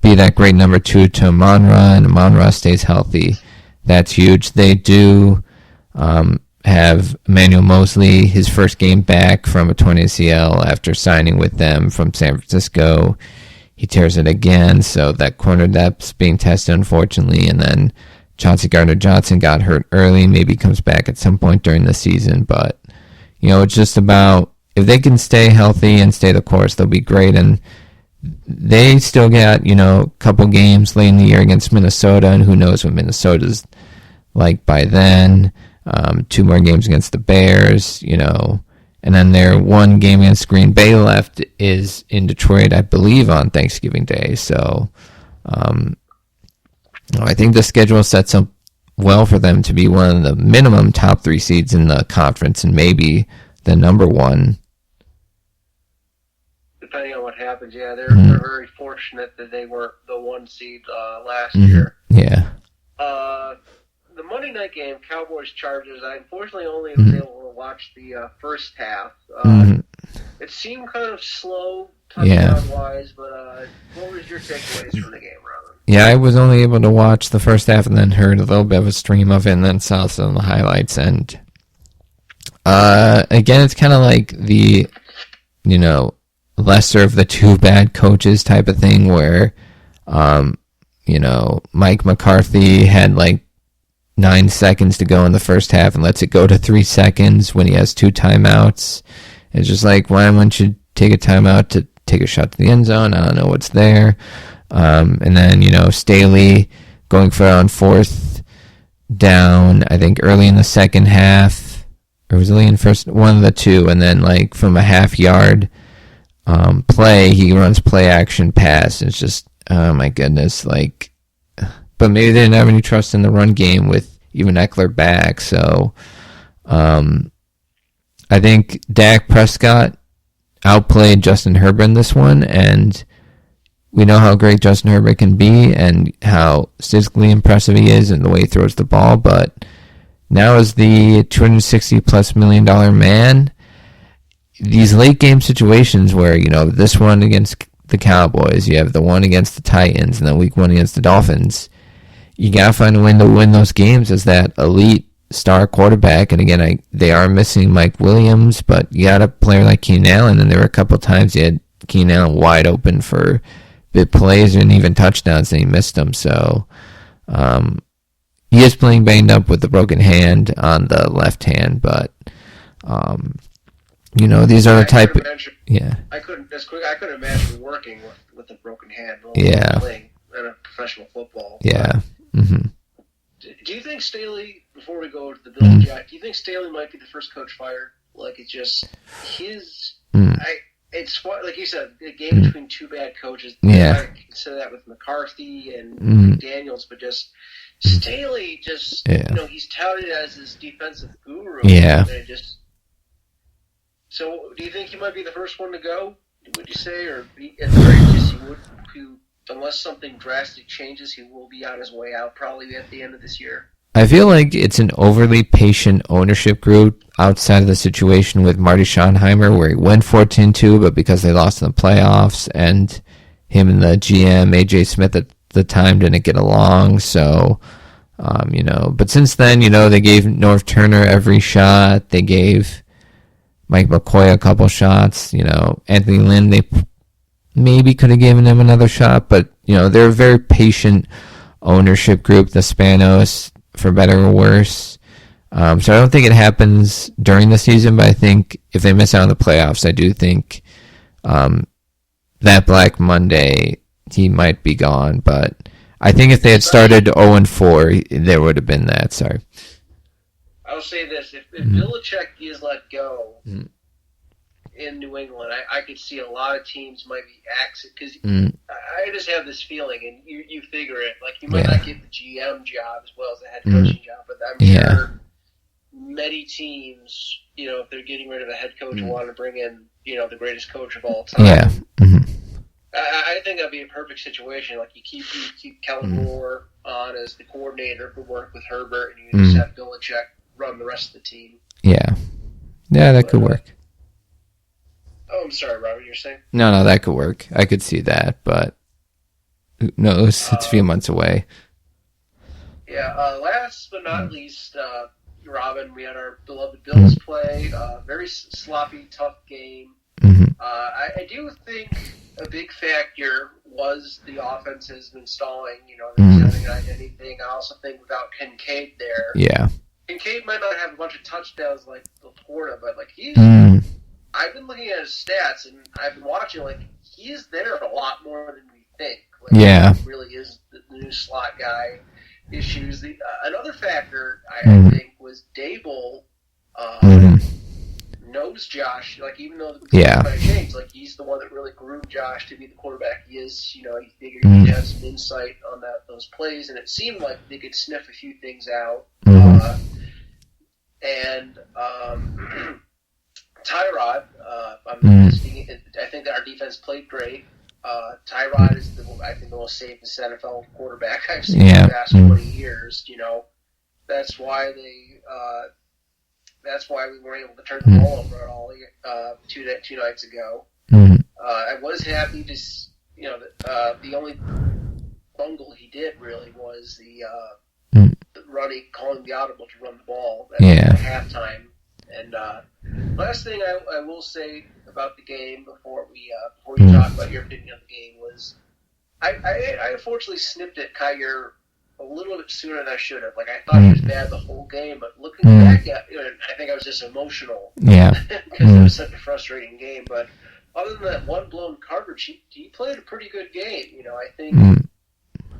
be that great number 2 to Amon-Ra, and Amon-Ra stays healthy, that's huge. They do have Emmanuel Mosley, his first game back from a torn ACL after signing with them from San Francisco. He tears it again, so that corner depth's being tested, unfortunately. And then Chauncey Gardner-Johnson got hurt early, maybe comes back at some point during the season. But, it's just about, if they can stay healthy and stay the course, they'll be great. And they still got, a couple games late in the year against Minnesota, and who knows what Minnesota's like by then. 2 more games against the Bears, and then their one game against Green Bay left is in Detroit, I believe, on Thanksgiving Day. So I think the schedule sets up well for them to be one of the minimum top 3 seeds in the conference, and maybe the number 1.
Depending on what happens, yeah, they're very fortunate that they weren't the 1 seed last year.
Yeah.
The Monday night game, Cowboys-Chargers, I unfortunately only was able to watch the first half. It seemed kind of slow, touchdown-wise, but what was your takeaways from the game, Robin?
Yeah, I was only able to watch the first half and then heard a little bit of a stream of it and then saw some of the highlights. And again, it's kind of like the, lesser of the 2 bad coaches type of thing where, Mike McCarthy had 9 seconds to go in the first half and lets it go to 3 seconds when he has 2 timeouts. It's just like, why wouldn't you take a timeout to take a shot to the end zone? I don't know what's there. And then, Staley going for it on 4th down, I think early in the second half, or was it in first, one of the 2, and then from a half-yard play, he runs play action pass. It's just, oh my goodness, but maybe they didn't have any trust in the run game with even Eckler back. So I think Dak Prescott outplayed Justin Herbert in this one, and we know how great Justin Herbert can be and how statistically impressive he is and the way he throws the ball. But now as the $260+ million man, these late game situations where, this one against the Cowboys, you have the one against the Titans, and then week 1 against the Dolphins, you got to find a way to win those games as that elite star quarterback. And again, they are missing Mike Williams, but you got a player like Keenan Allen, and there were a couple times you had Keenan Allen wide open for big plays and even touchdowns, and he missed them. So he is playing banged up with the broken hand on the left hand, but these are the type of... I couldn't imagine working with a broken hand while playing in a professional football. Yeah.
Do you think Staley, before we go to the Bill Jack, do you think Staley might be the first coach fired? It's just his... It's like you said, a game between 2 bad coaches.
Yeah.
I consider that with McCarthy and Daniels, but just Staley, he's touted as this defensive guru.
Yeah.
So, do you think he might be the first one to go? Would you say, or at the very least, unless something drastic changes, he will be on his way out probably at the end of this year?
I feel like it's an overly patient ownership group outside of the situation with Marty Schottenheimer, where he went 14-2, but because they lost in the playoffs, and him and the GM, A.J. Smith, at the time didn't get along. So But since then, they gave North Turner every shot. They gave Mike McCoy a couple shots. Anthony Lynn, they maybe could have given him another shot, but they're a very patient ownership group, the Spanos, for better or worse. So I don't think it happens during the season, but I think if they miss out on the playoffs, I do think that Black Monday he might be gone. But I think if they had started 0-4, there would have been that. Sorry.
I'll say this: if Belichick is let go in New England, I could see a lot of teams might be axed because I just have this feeling, and you figure it. Like you might not get the GM job as well as the head coaching job, but I'm sure many teams, if they're getting rid of a head coach, want to bring in, the greatest coach of all time.
Yeah.
I think that'd be a perfect situation. Like you keep Kellen Moore on as the coordinator who worked with Herbert, and you just have Belichick run the rest of the team.
Yeah, that could work.
Oh, I'm sorry, Robert. You're saying?
No, that could work. I could see that, but who knows? It's a few months away.
Yeah. Last but not least, Robin, we had our beloved Bills play. Very sloppy, tough game. I do think a big factor was the offense has been stalling. There's having anything. I also think without Kincaid there.
Yeah.
Kincaid might not have a bunch of touchdowns like Laporta, but like he's. I've been looking at his stats and I've been watching. Like he's there a lot more than we think. Like, he really is the new slot guy. Issues. Another factor I think was Dable. Knows Josh, like even though the might change, like he's the one that really groomed Josh to be the quarterback he is. He figured he'd have some insight on those plays, and it seemed like they could sniff a few things out. And Tyrod, I think that our defense played great. Tyrod is I think the most safest NFL quarterback I've seen in the past 20 years. That's why that's why we weren't able to turn the ball over at all two nights ago. I was happy to, that the only bungle he did really was the calling the audible to run the ball at halftime. And last thing I will say about the game before you talk about your opinion of the game was I unfortunately snipped at Kyer a little bit sooner than I should have. Like I thought he was bad the whole game, but looking back at it, I think I was just emotional. Yeah, because it was such a frustrating game. But other than that one blown coverage, he played a pretty good game. I think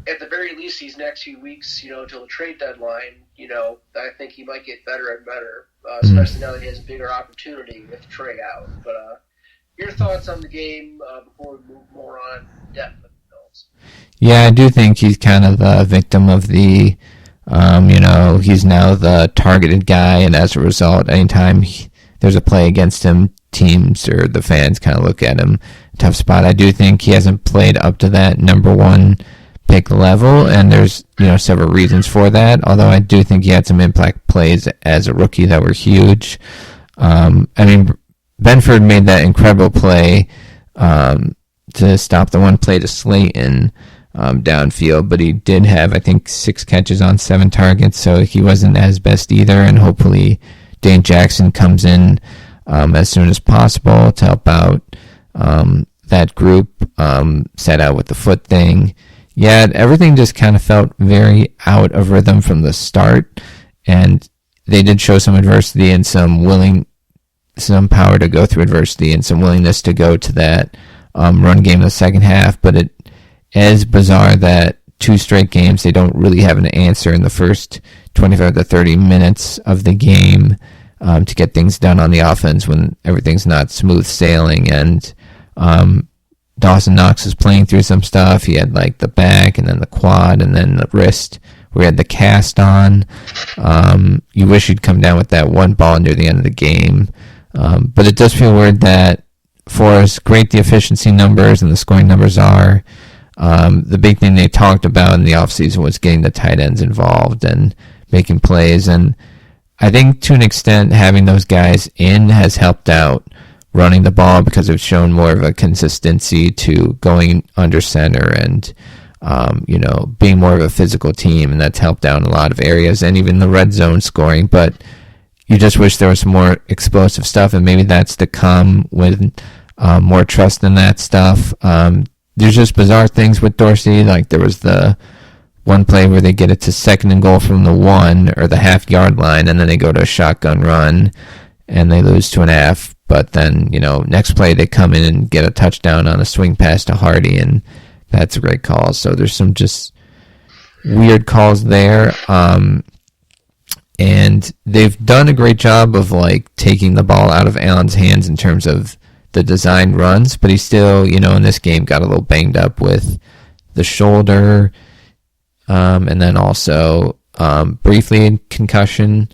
at the very least these next few weeks, until the trade deadline, I think he might get better and better, especially now that he has a bigger opportunity with Trey out. But your thoughts on the game before we move more on depth.
Yeah, I do think he's kind of the victim of the, he's now the targeted guy, and as a result, anytime there's a play against him, teams or the fans kind of look at him tough spot. I do think he hasn't played up to that number one pick level, and there's several reasons for that. Although I do think he had some impact plays as a rookie that were huge. Benford made that incredible play to stop the one play to Slayton downfield, but he did have, I think, 6 catches on 7 targets, so he wasn't as best either, and hopefully Dane Jackson comes in as soon as possible to help out that group, set out with the foot thing. Yeah, everything just kind of felt very out of rhythm from the start, and they did show some adversity and some power to go through adversity and some willingness to go to that run game in the second half, but it is bizarre that 2 straight games they don't really have an answer in the first 25 to 30 minutes of the game to get things done on the offense when everything's not smooth sailing. And Dawson Knox is playing through some stuff. He had like the back and then the quad and then the wrist where he had the cast on. You wish he'd come down with that one ball near the end of the game. But it does feel weird that for as great the efficiency numbers and the scoring numbers are, the big thing they talked about in the offseason was getting the tight ends involved and making plays. And I think to an extent having those guys in has helped out running the ball because it's shown more of a consistency to going under center and being more of a physical team, and that's helped out in a lot of areas, and even the red zone scoring. But you just wish there was some more explosive stuff, and maybe that's to come with more trust in that stuff. There's just bizarre things with Dorsey, like there was the one play where they get it to 2nd and goal from the 1 or the half-yard line, and then they go to a shotgun run, and they lose 2.5. But then, next play they come in and get a touchdown on a swing pass to Hardy, and that's a great call. So there's some just weird calls there. And they've done a great job of, taking the ball out of Allen's hands in terms of the designed runs, but he still, in this game got a little banged up with the shoulder. And then also briefly in concussion,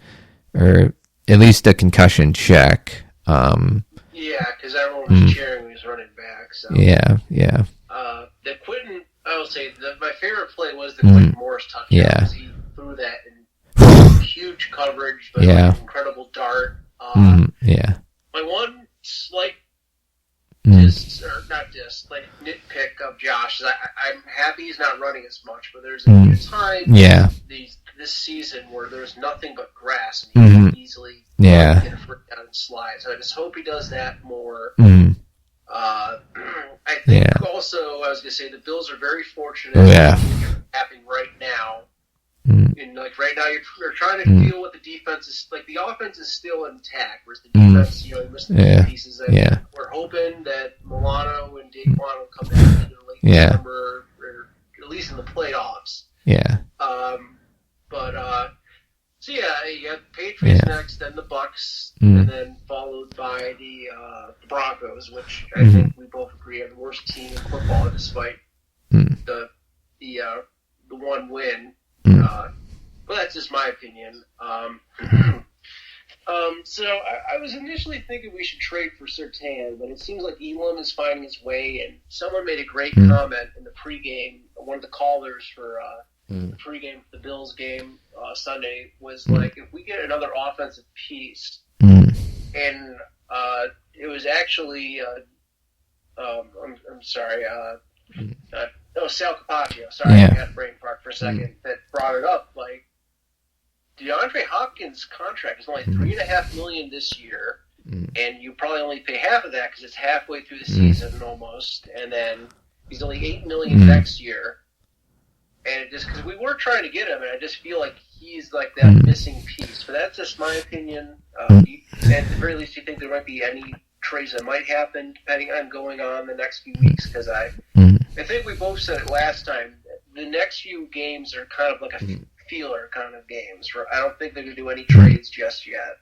or at least a concussion check.
Yeah, because everyone was cheering when he was running back. So.
Yeah.
The Quentin, I will say, my favorite play was the Quentin Morris touchdown.
Yeah.
He threw that in huge coverage, but incredible dart.
Yeah.
My one slight nitpick of Josh is I'm happy he's not running as much, but there's a time this season where there's nothing but grass and he can easily get a first down and slide. So I just hope he does that more. I think also, I was going to say, the Bills are very fortunate happening right now. And right now, you're trying to deal with the defense. The offense is still intact, whereas the defense, you missed the pieces. And we're hoping that Milano and Daquan will come back in late December, or at least in the playoffs.
Yeah.
So you have the Patriots next, then the Bucks, and then followed by the Broncos, which I think we both agree are the worst team in football, despite the one win. But that's just my opinion. So I was initially thinking we should trade for Surtain, but it seems like Elam is finding his way, and someone made a great comment in the pregame. One of the callers for the pregame for the Bills game Sunday was if we get another offensive piece, and it was actually I'm sorry. Sal Capaccio. Sorry, I got brain fart for a second. That brought it up. DeAndre Hopkins' contract is only $3.5 million this year, and you probably only pay half of that because it's halfway through the season almost, and then he's only $8 million next year. And just because we were trying to get him, and I just feel like he's that missing piece. But that's just my opinion. At the very least, you think there might be any trades that might happen depending on going on the next few weeks? Because I think we both said it last time. The next few games are kind of like a feeler kind of games. I don't think they're going to do any trades just yet.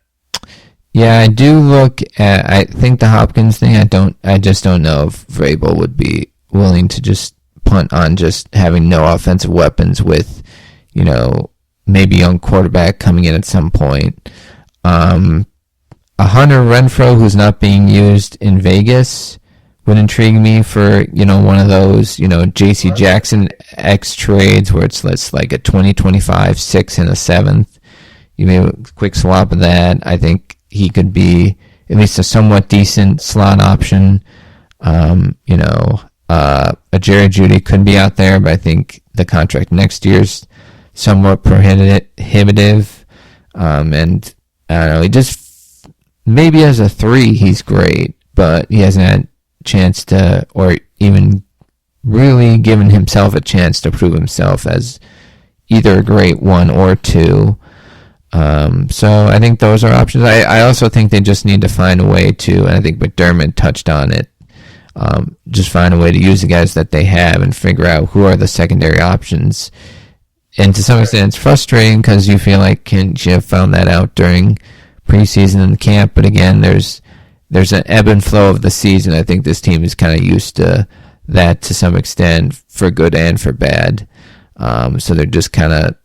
Yeah, I do look at. I think the Hopkins thing. I just don't know if Vrabel would be willing to just punt on just having no offensive weapons with, maybe young quarterback coming in at some point. A Hunter Renfrow who's not being used in Vegas would intrigue me for, one of those, J.C. Jackson X trades where it's like a 20-25, 6 and a 7th. You may a quick swap of that. I think he could be at least a somewhat decent slot option. A Jerry Jeudy could be out there, but I think the contract next year's somewhat prohibitive. And I don't know, he just maybe as a 3 he's great, but he hasn't had a chance to, or even really given himself a chance to prove himself as either a great 1 or 2. So I think those are options. I also think they just need to find a way to, and I think McDermott touched on it, just find a way to use the guys that they have and figure out who are the secondary options. And to some extent, it's frustrating because you feel like you have found that out during preseason and camp. But again, there's an ebb and flow of the season. I think this team is kind of used to that to some extent, for good and for bad. So they're just kind of,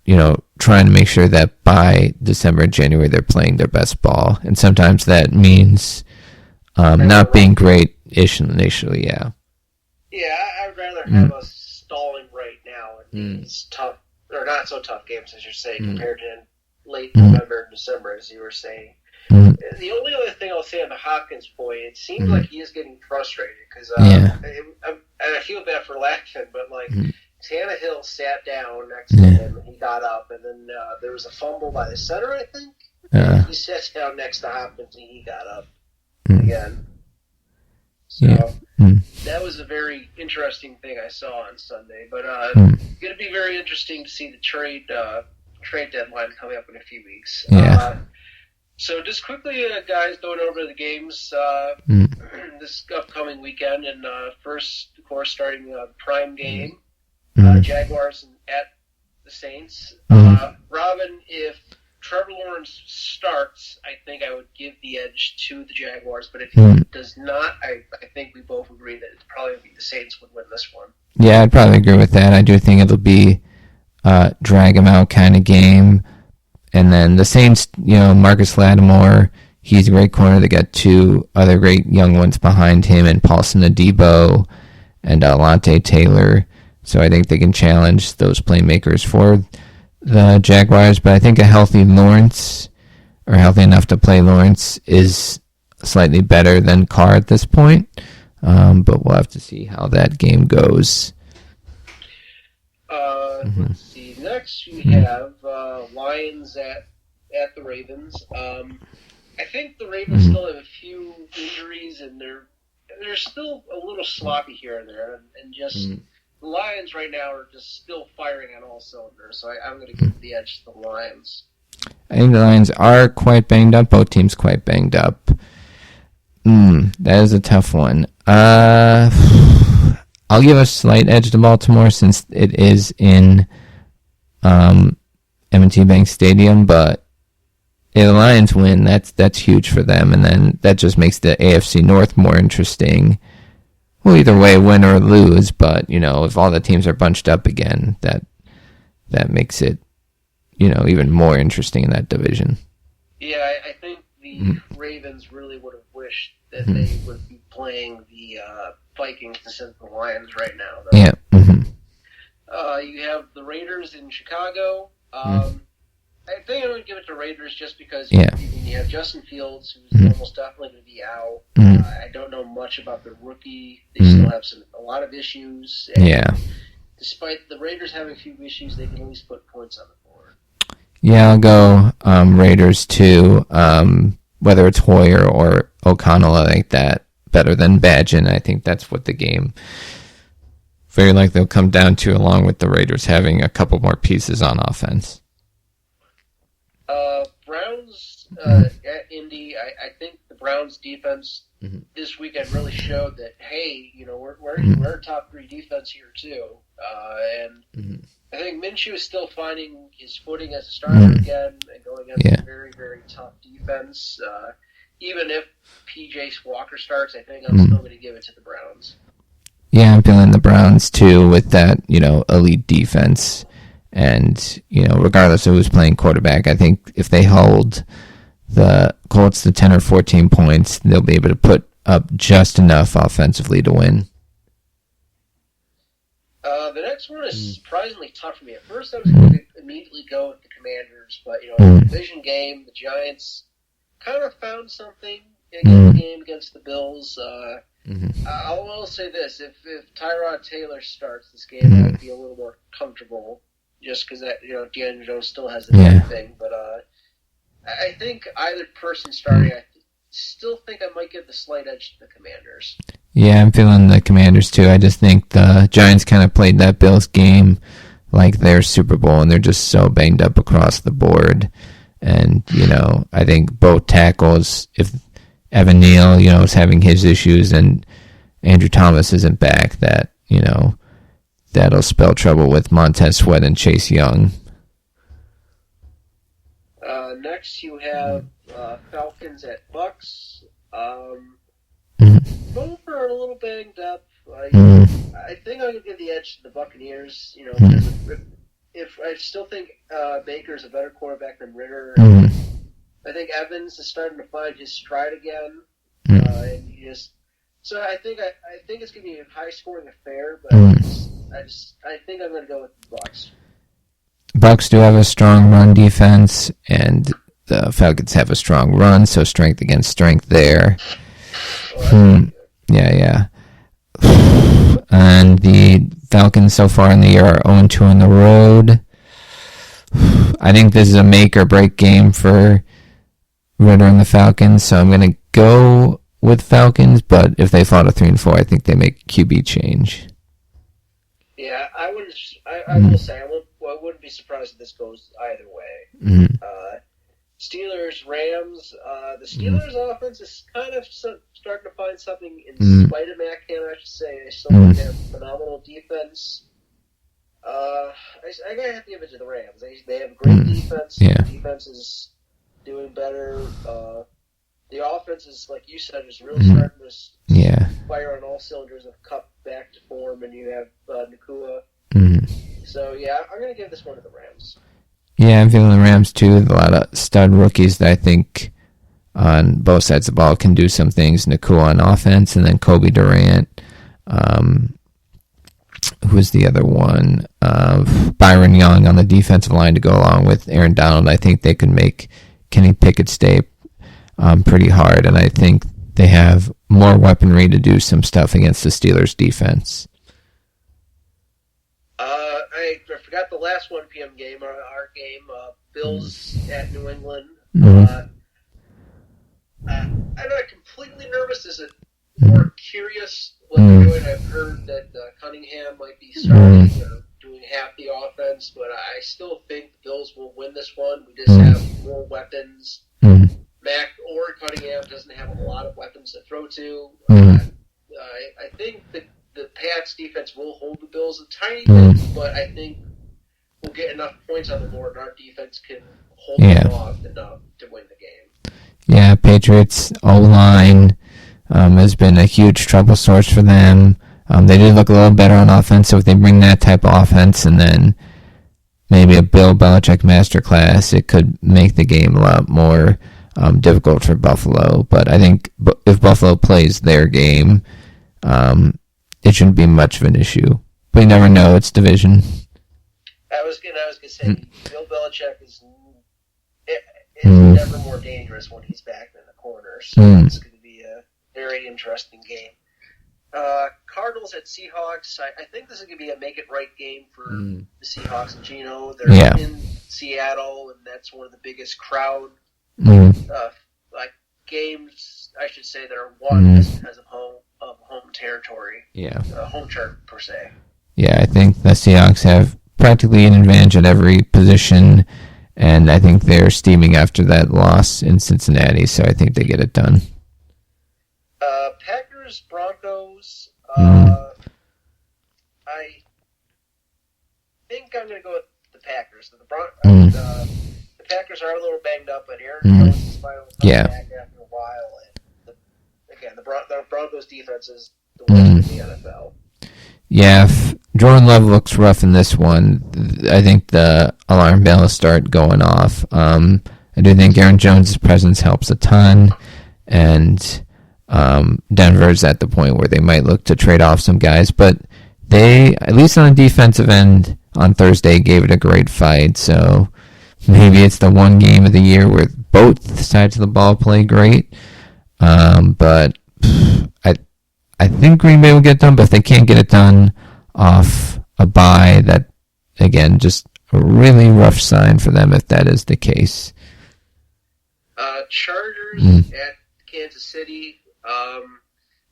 trying to make sure that by December and January they're playing their best ball. And sometimes that means not being great-ish initially,
Yeah, I'd rather have us stalling right now in these tough, or not so tough games, as you're saying, compared to late November and December, as you were saying. The only other thing I'll say on the Hopkins point, it seems like he is getting frustrated, because and I feel bad for laughing, but it Tannehill sat down next to him, and he got up, and then there was a fumble by the center, I think. He sat down next to Hopkins, and he got up again. So that was a very interesting thing I saw on Sunday. But going to be very interesting to see the trade deadline coming up in a few weeks. So just quickly, guys, going over the games this upcoming weekend, and first, of course, starting the prime game, Jaguars at the Saints. Robin, if Trevor Lawrence starts, I think I would give the edge to the Jaguars, but if he does not, I think we both agree that it probably would be the Saints would win this one.
Yeah, I'd probably agree with that. I do think it'll be a drag him out kind of game. And then the Saints, Marcus Lattimore, he's a great corner. They got two other great young ones behind him, and Paulson Adebo and Alante Taylor. So I think they can challenge those playmakers for the Jaguars. But I think a healthy Lawrence, or healthy enough to play Lawrence, is slightly better than Carr at this point. But we'll have to see how that game goes.
Let's see. Next, we have Lions at the Ravens. I think the Ravens still have a few injuries, and they're still a little sloppy here and there, and just the Lions right now are just still firing on all cylinders. So I'm going to give the edge to the Lions.
I think the Lions are quite banged up. Both teams quite banged up. That is a tough one. I'll give a slight edge to Baltimore since it is in M&T Bank Stadium, but if the Lions win, that's huge for them, and then that just makes the AFC North more interesting. Well, either way, win or lose, but if all the teams are bunched up again, that makes it even more interesting in that division.
Yeah, I think the Ravens really would have wished that they would be playing the Vikings instead of the Lions right now, though.
Yeah.
You have the Raiders in Chicago. I think I'm going to give it to Raiders just because you have Justin Fields, who's almost definitely going to be out. I don't know much about the rookie. They still have a lot of issues. And despite the Raiders having a few issues, they can at least put points on the board.
Yeah, I'll go Raiders too. Whether it's Hoyer or O'Connell, I like that better than Badgett. I think that's what the game very likely will come down to, along with the Raiders having a couple more pieces on offense.
Browns at Indy, I think the Browns defense this weekend really showed that, hey, we're a top 3 defense here too. And I think Minshew is still finding his footing as a starter again and going against a very, very tough defense. Even if P.J. Walker starts, I think I'm still going to give it to the Browns.
Yeah, I'm feeling the Browns too with that, elite defense. And, regardless of who's playing quarterback, I think if they hold the Colts to 10 or 14 points, they'll be able to put up just enough offensively to win.
The next one is surprisingly tough for me. At first, I was going to immediately go with the Commanders, but, a division game, the Giants kind of found something in the game against the Bills. I will say this: if Tyrod Taylor starts this game, I would be a little more comfortable, just because Daniel Jones still has the thing. But I think either person starting, I still think I might give the slight edge to the Commanders.
Yeah, I'm feeling the Commanders too. I just think the Giants kind of played that Bills game like their Super Bowl, and they're just so banged up across the board. And I think both tackles, if Evan Neal, is having his issues, and Andrew Thomas isn't back, that, that'll spell trouble with Montez Sweat and Chase Young.
Next, you have Falcons at Bucks. Both are a little banged up. I think I'm going to give the edge to the Buccaneers, because if I still think Baker's a better quarterback than Ritter. I think Evans is starting to find his stride again, and so I think it's going to be a high-scoring affair. But I think I'm going to go with the Bucs.
Bucs do have a strong run defense, and the Falcons have a strong run, so strength against strength there. Yeah. And the Falcons so far in the year are 0-2 on the road. I think this is a make or break game for Ritter and the Falcons, so I'm going to go with Falcons, but if they fall to 3-4, I think they make QB change.
Yeah, I will say I wouldn't be surprised if this goes either way. Steelers, Rams. The Steelers offense is kind of starting to find something in spite of Matt Canada, I should say. They still have phenomenal defense. I gotta have to give it to the Rams. They have great defense.
Yeah.
The defense is doing better. The offense is, like you said, is really starting to fire on all cylinders of Cup back to form, and you have Nakua. So, yeah, I'm going to give this one to the Rams.
Yeah, I'm feeling the Rams, too. A lot of stud rookies that I think on both sides of the ball can do some things. Nakua on offense, and then Kobe Durant. Who's the other one? Byron Young on the defensive line to go along with Aaron Donald. I think they can make Kenny Pickett stay pretty hard, and I think they have more weaponry to do some stuff against the Steelers' defense.
I forgot the last 1 p.m. game, our game, Bills at New England. I'm not completely nervous. Is it more curious what they're doing? I've heard that Cunningham might be starting or doing half the offense, but I still think the Bills will win this one. We just have more weapons. Mac or Cunningham doesn't have a lot of weapons to throw to. I think the Pats defense will hold the Bills a tiny bit, but I think we'll get enough points on the board and our defense can hold them off enough to win the game.
Yeah, Patriots O-line has been a huge trouble source for them. They did look a little better on offense, so if they bring that type of offense and then maybe a Bill Belichick masterclass, it could make the game a lot more difficult for Buffalo. But I think if Buffalo plays their game, it shouldn't be much of an issue. But you never know. It's division.
I was gonna say Bill Belichick is never more dangerous when he's back in the corner. So it's going to be a very interesting game. Cardinals at Seahawks. I think this is going to be a make-it-right game for the Seahawks and Geno. They're in Seattle, and that's one of the biggest crowd games, I should say, that are won as of home territory. Yeah. Home turf, per se.
Yeah, I think the Seahawks have practically an advantage at every position, and I think they're steaming after that loss in Cincinnati, so I think they get it done.
Packers, Broncos. I think I'm going to go with the Packers. The Packers are a little banged up, but Aaron Jones is finally coming back after a while. And the Broncos defense is the worst in the NFL.
Yeah, if Jordan Love looks rough in this one, I think the alarm bells start going off. I do think Aaron Jones' presence helps a ton, and Denver's at the point where they might look to trade off some guys, but they, at least on the defensive end on Thursday, gave it a great fight, so maybe it's the one game of the year where both sides of the ball play great, but I think Green Bay will get done, but if they can't get it done off a bye, that, again, just a really rough sign for them if that is the case.
Chargers at Kansas City.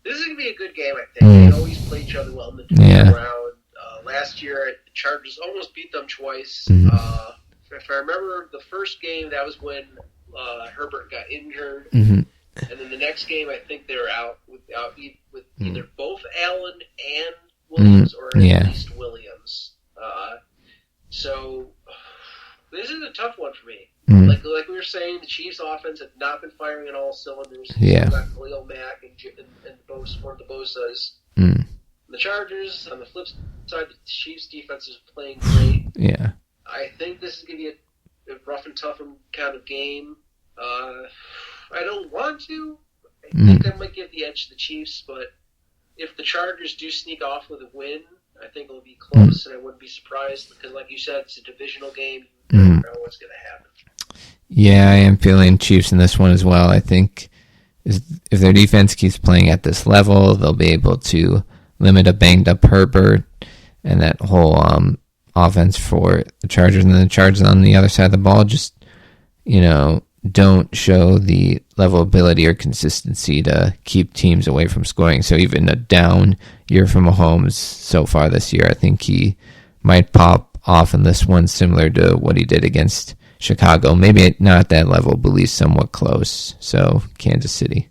This is going to be a good game, I think. They always play each other well in the division round. Last year, the Chargers almost beat them twice. If I remember the first game, that was when Herbert got injured. And then the next game, I think they were out with either both Allen and Williams, or at least Williams. So this is a tough one for me. Like we were saying, the Chiefs' offense have not been firing on all cylinders. You've got Khalil Mack and one of the Bosas. The Chargers, on the flip side, the Chiefs' defense is playing great.
Yeah.
I think this is going to be a rough and tough kind of game. I don't want to. I think I might give the edge to the Chiefs, but if the Chargers do sneak off with a win, I think it'll be close, and I wouldn't be surprised because, like you said, it's a divisional game. You never know what's going to happen.
Yeah, I am feeling Chiefs in this one as well. I think if their defense keeps playing at this level, they'll be able to limit a banged up Herbert and that whole offense for the Chargers. And then the Chargers on the other side of the ball just, don't show the level of ability or consistency to keep teams away from scoring. So even a down year from Mahomes so far this year, I think he might pop off in this one, similar to what he did against Chicago. Maybe not at that level, but at least somewhat close. So Kansas City.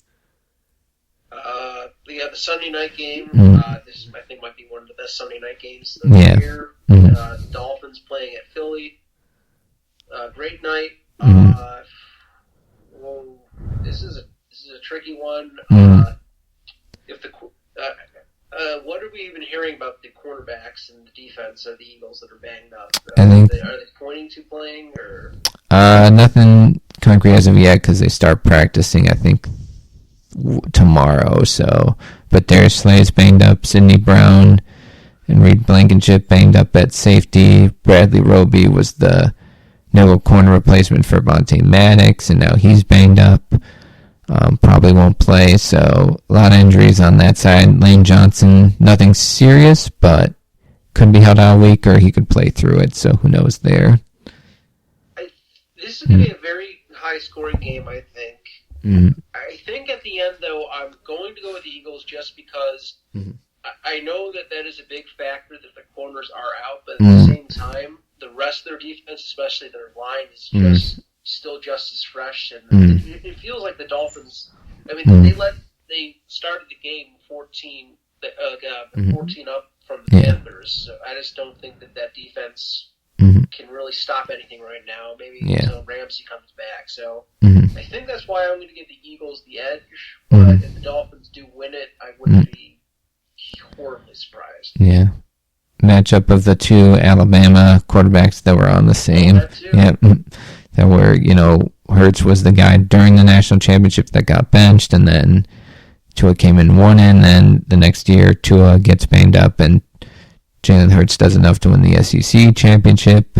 We have the Sunday night game. This, I think, might be one of the best Sunday night games of
the
year. Dolphins playing at Philly. Great night. This is a tricky one. What are we even hearing about the cornerbacks and the defense of the Eagles that are banged up? Are they pointing to playing or?
Nothing concrete as of yet because they start practicing, I think, tomorrow. So, but Darius Slay's banged up, Sidney Brown and Reed Blankenship banged up at safety. Bradley Roby was the nickel corner replacement for Vontae Maddox, and now he's banged up. Probably won't play, so a lot of injuries on that side. Lane Johnson, nothing serious, but could be held out a week, or he could play through it, so who knows there.
This is going to be a very high-scoring game, I think. I think at the end, though, I'm going to go with the Eagles just because I know that is a big factor that the corners are out, but at the same time, the rest of their defense, especially their line, is just still just as fresh. And it feels like the Dolphins. I mean, they started the game 14 up from the Panthers. So I just don't think that defense can really stop anything right now. Maybe until Ramsey comes back. So I think that's why I'm going to give the Eagles the edge. But if the Dolphins do win it, I wouldn't be horribly surprised.
Yeah. Matchup of the two Alabama quarterbacks that were on the same. That were, Hurts was the guy during the national championship that got benched, and then Tua came in, won it, and then the next year Tua gets banged up, and Jalen Hurts does enough to win the SEC championship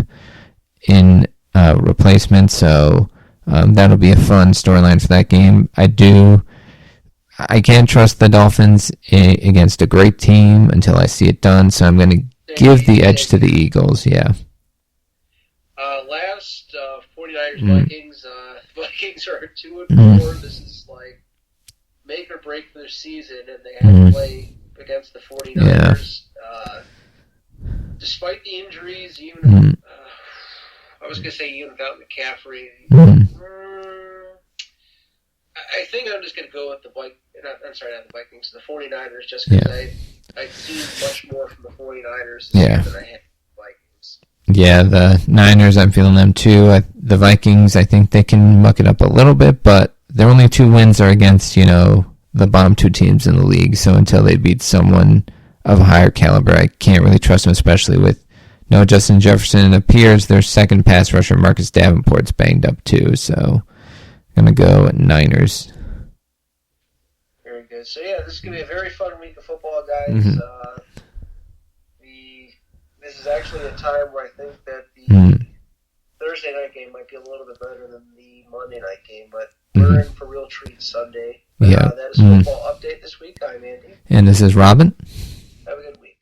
in replacement. So that'll be a fun storyline for that game. I can't trust the Dolphins against a great team until I see it done, so I'm going to give the edge to the Eagles,
Last 49ers Vikings. Vikings are 2-4. This is like make or break for their season, and they have to play against the 49ers. Despite the injuries, even I was going to say even without McCaffrey, I think I'm just going to go with the not the Vikings, the 49ers, just because I've seen much more from the 49ers than I had from the Vikings.
Yeah, the Niners, I'm feeling them too. The Vikings, I think they can muck it up a little bit, but their only two wins are against, the bottom two teams in the league. So until they beat someone of a higher caliber, I can't really trust them, especially with no Justin Jefferson. It appears their second pass rusher, Marcus Davenport's banged up too. So I'm going to go Niners.
Very good. So, this is going to be a very fun week of football, guys. This is actually a time where I think that the Thursday night game might be a little bit better than the Monday night game, but we're in for real treats Sunday. That is Football Update this week. I'm Andy.
And this is Robin.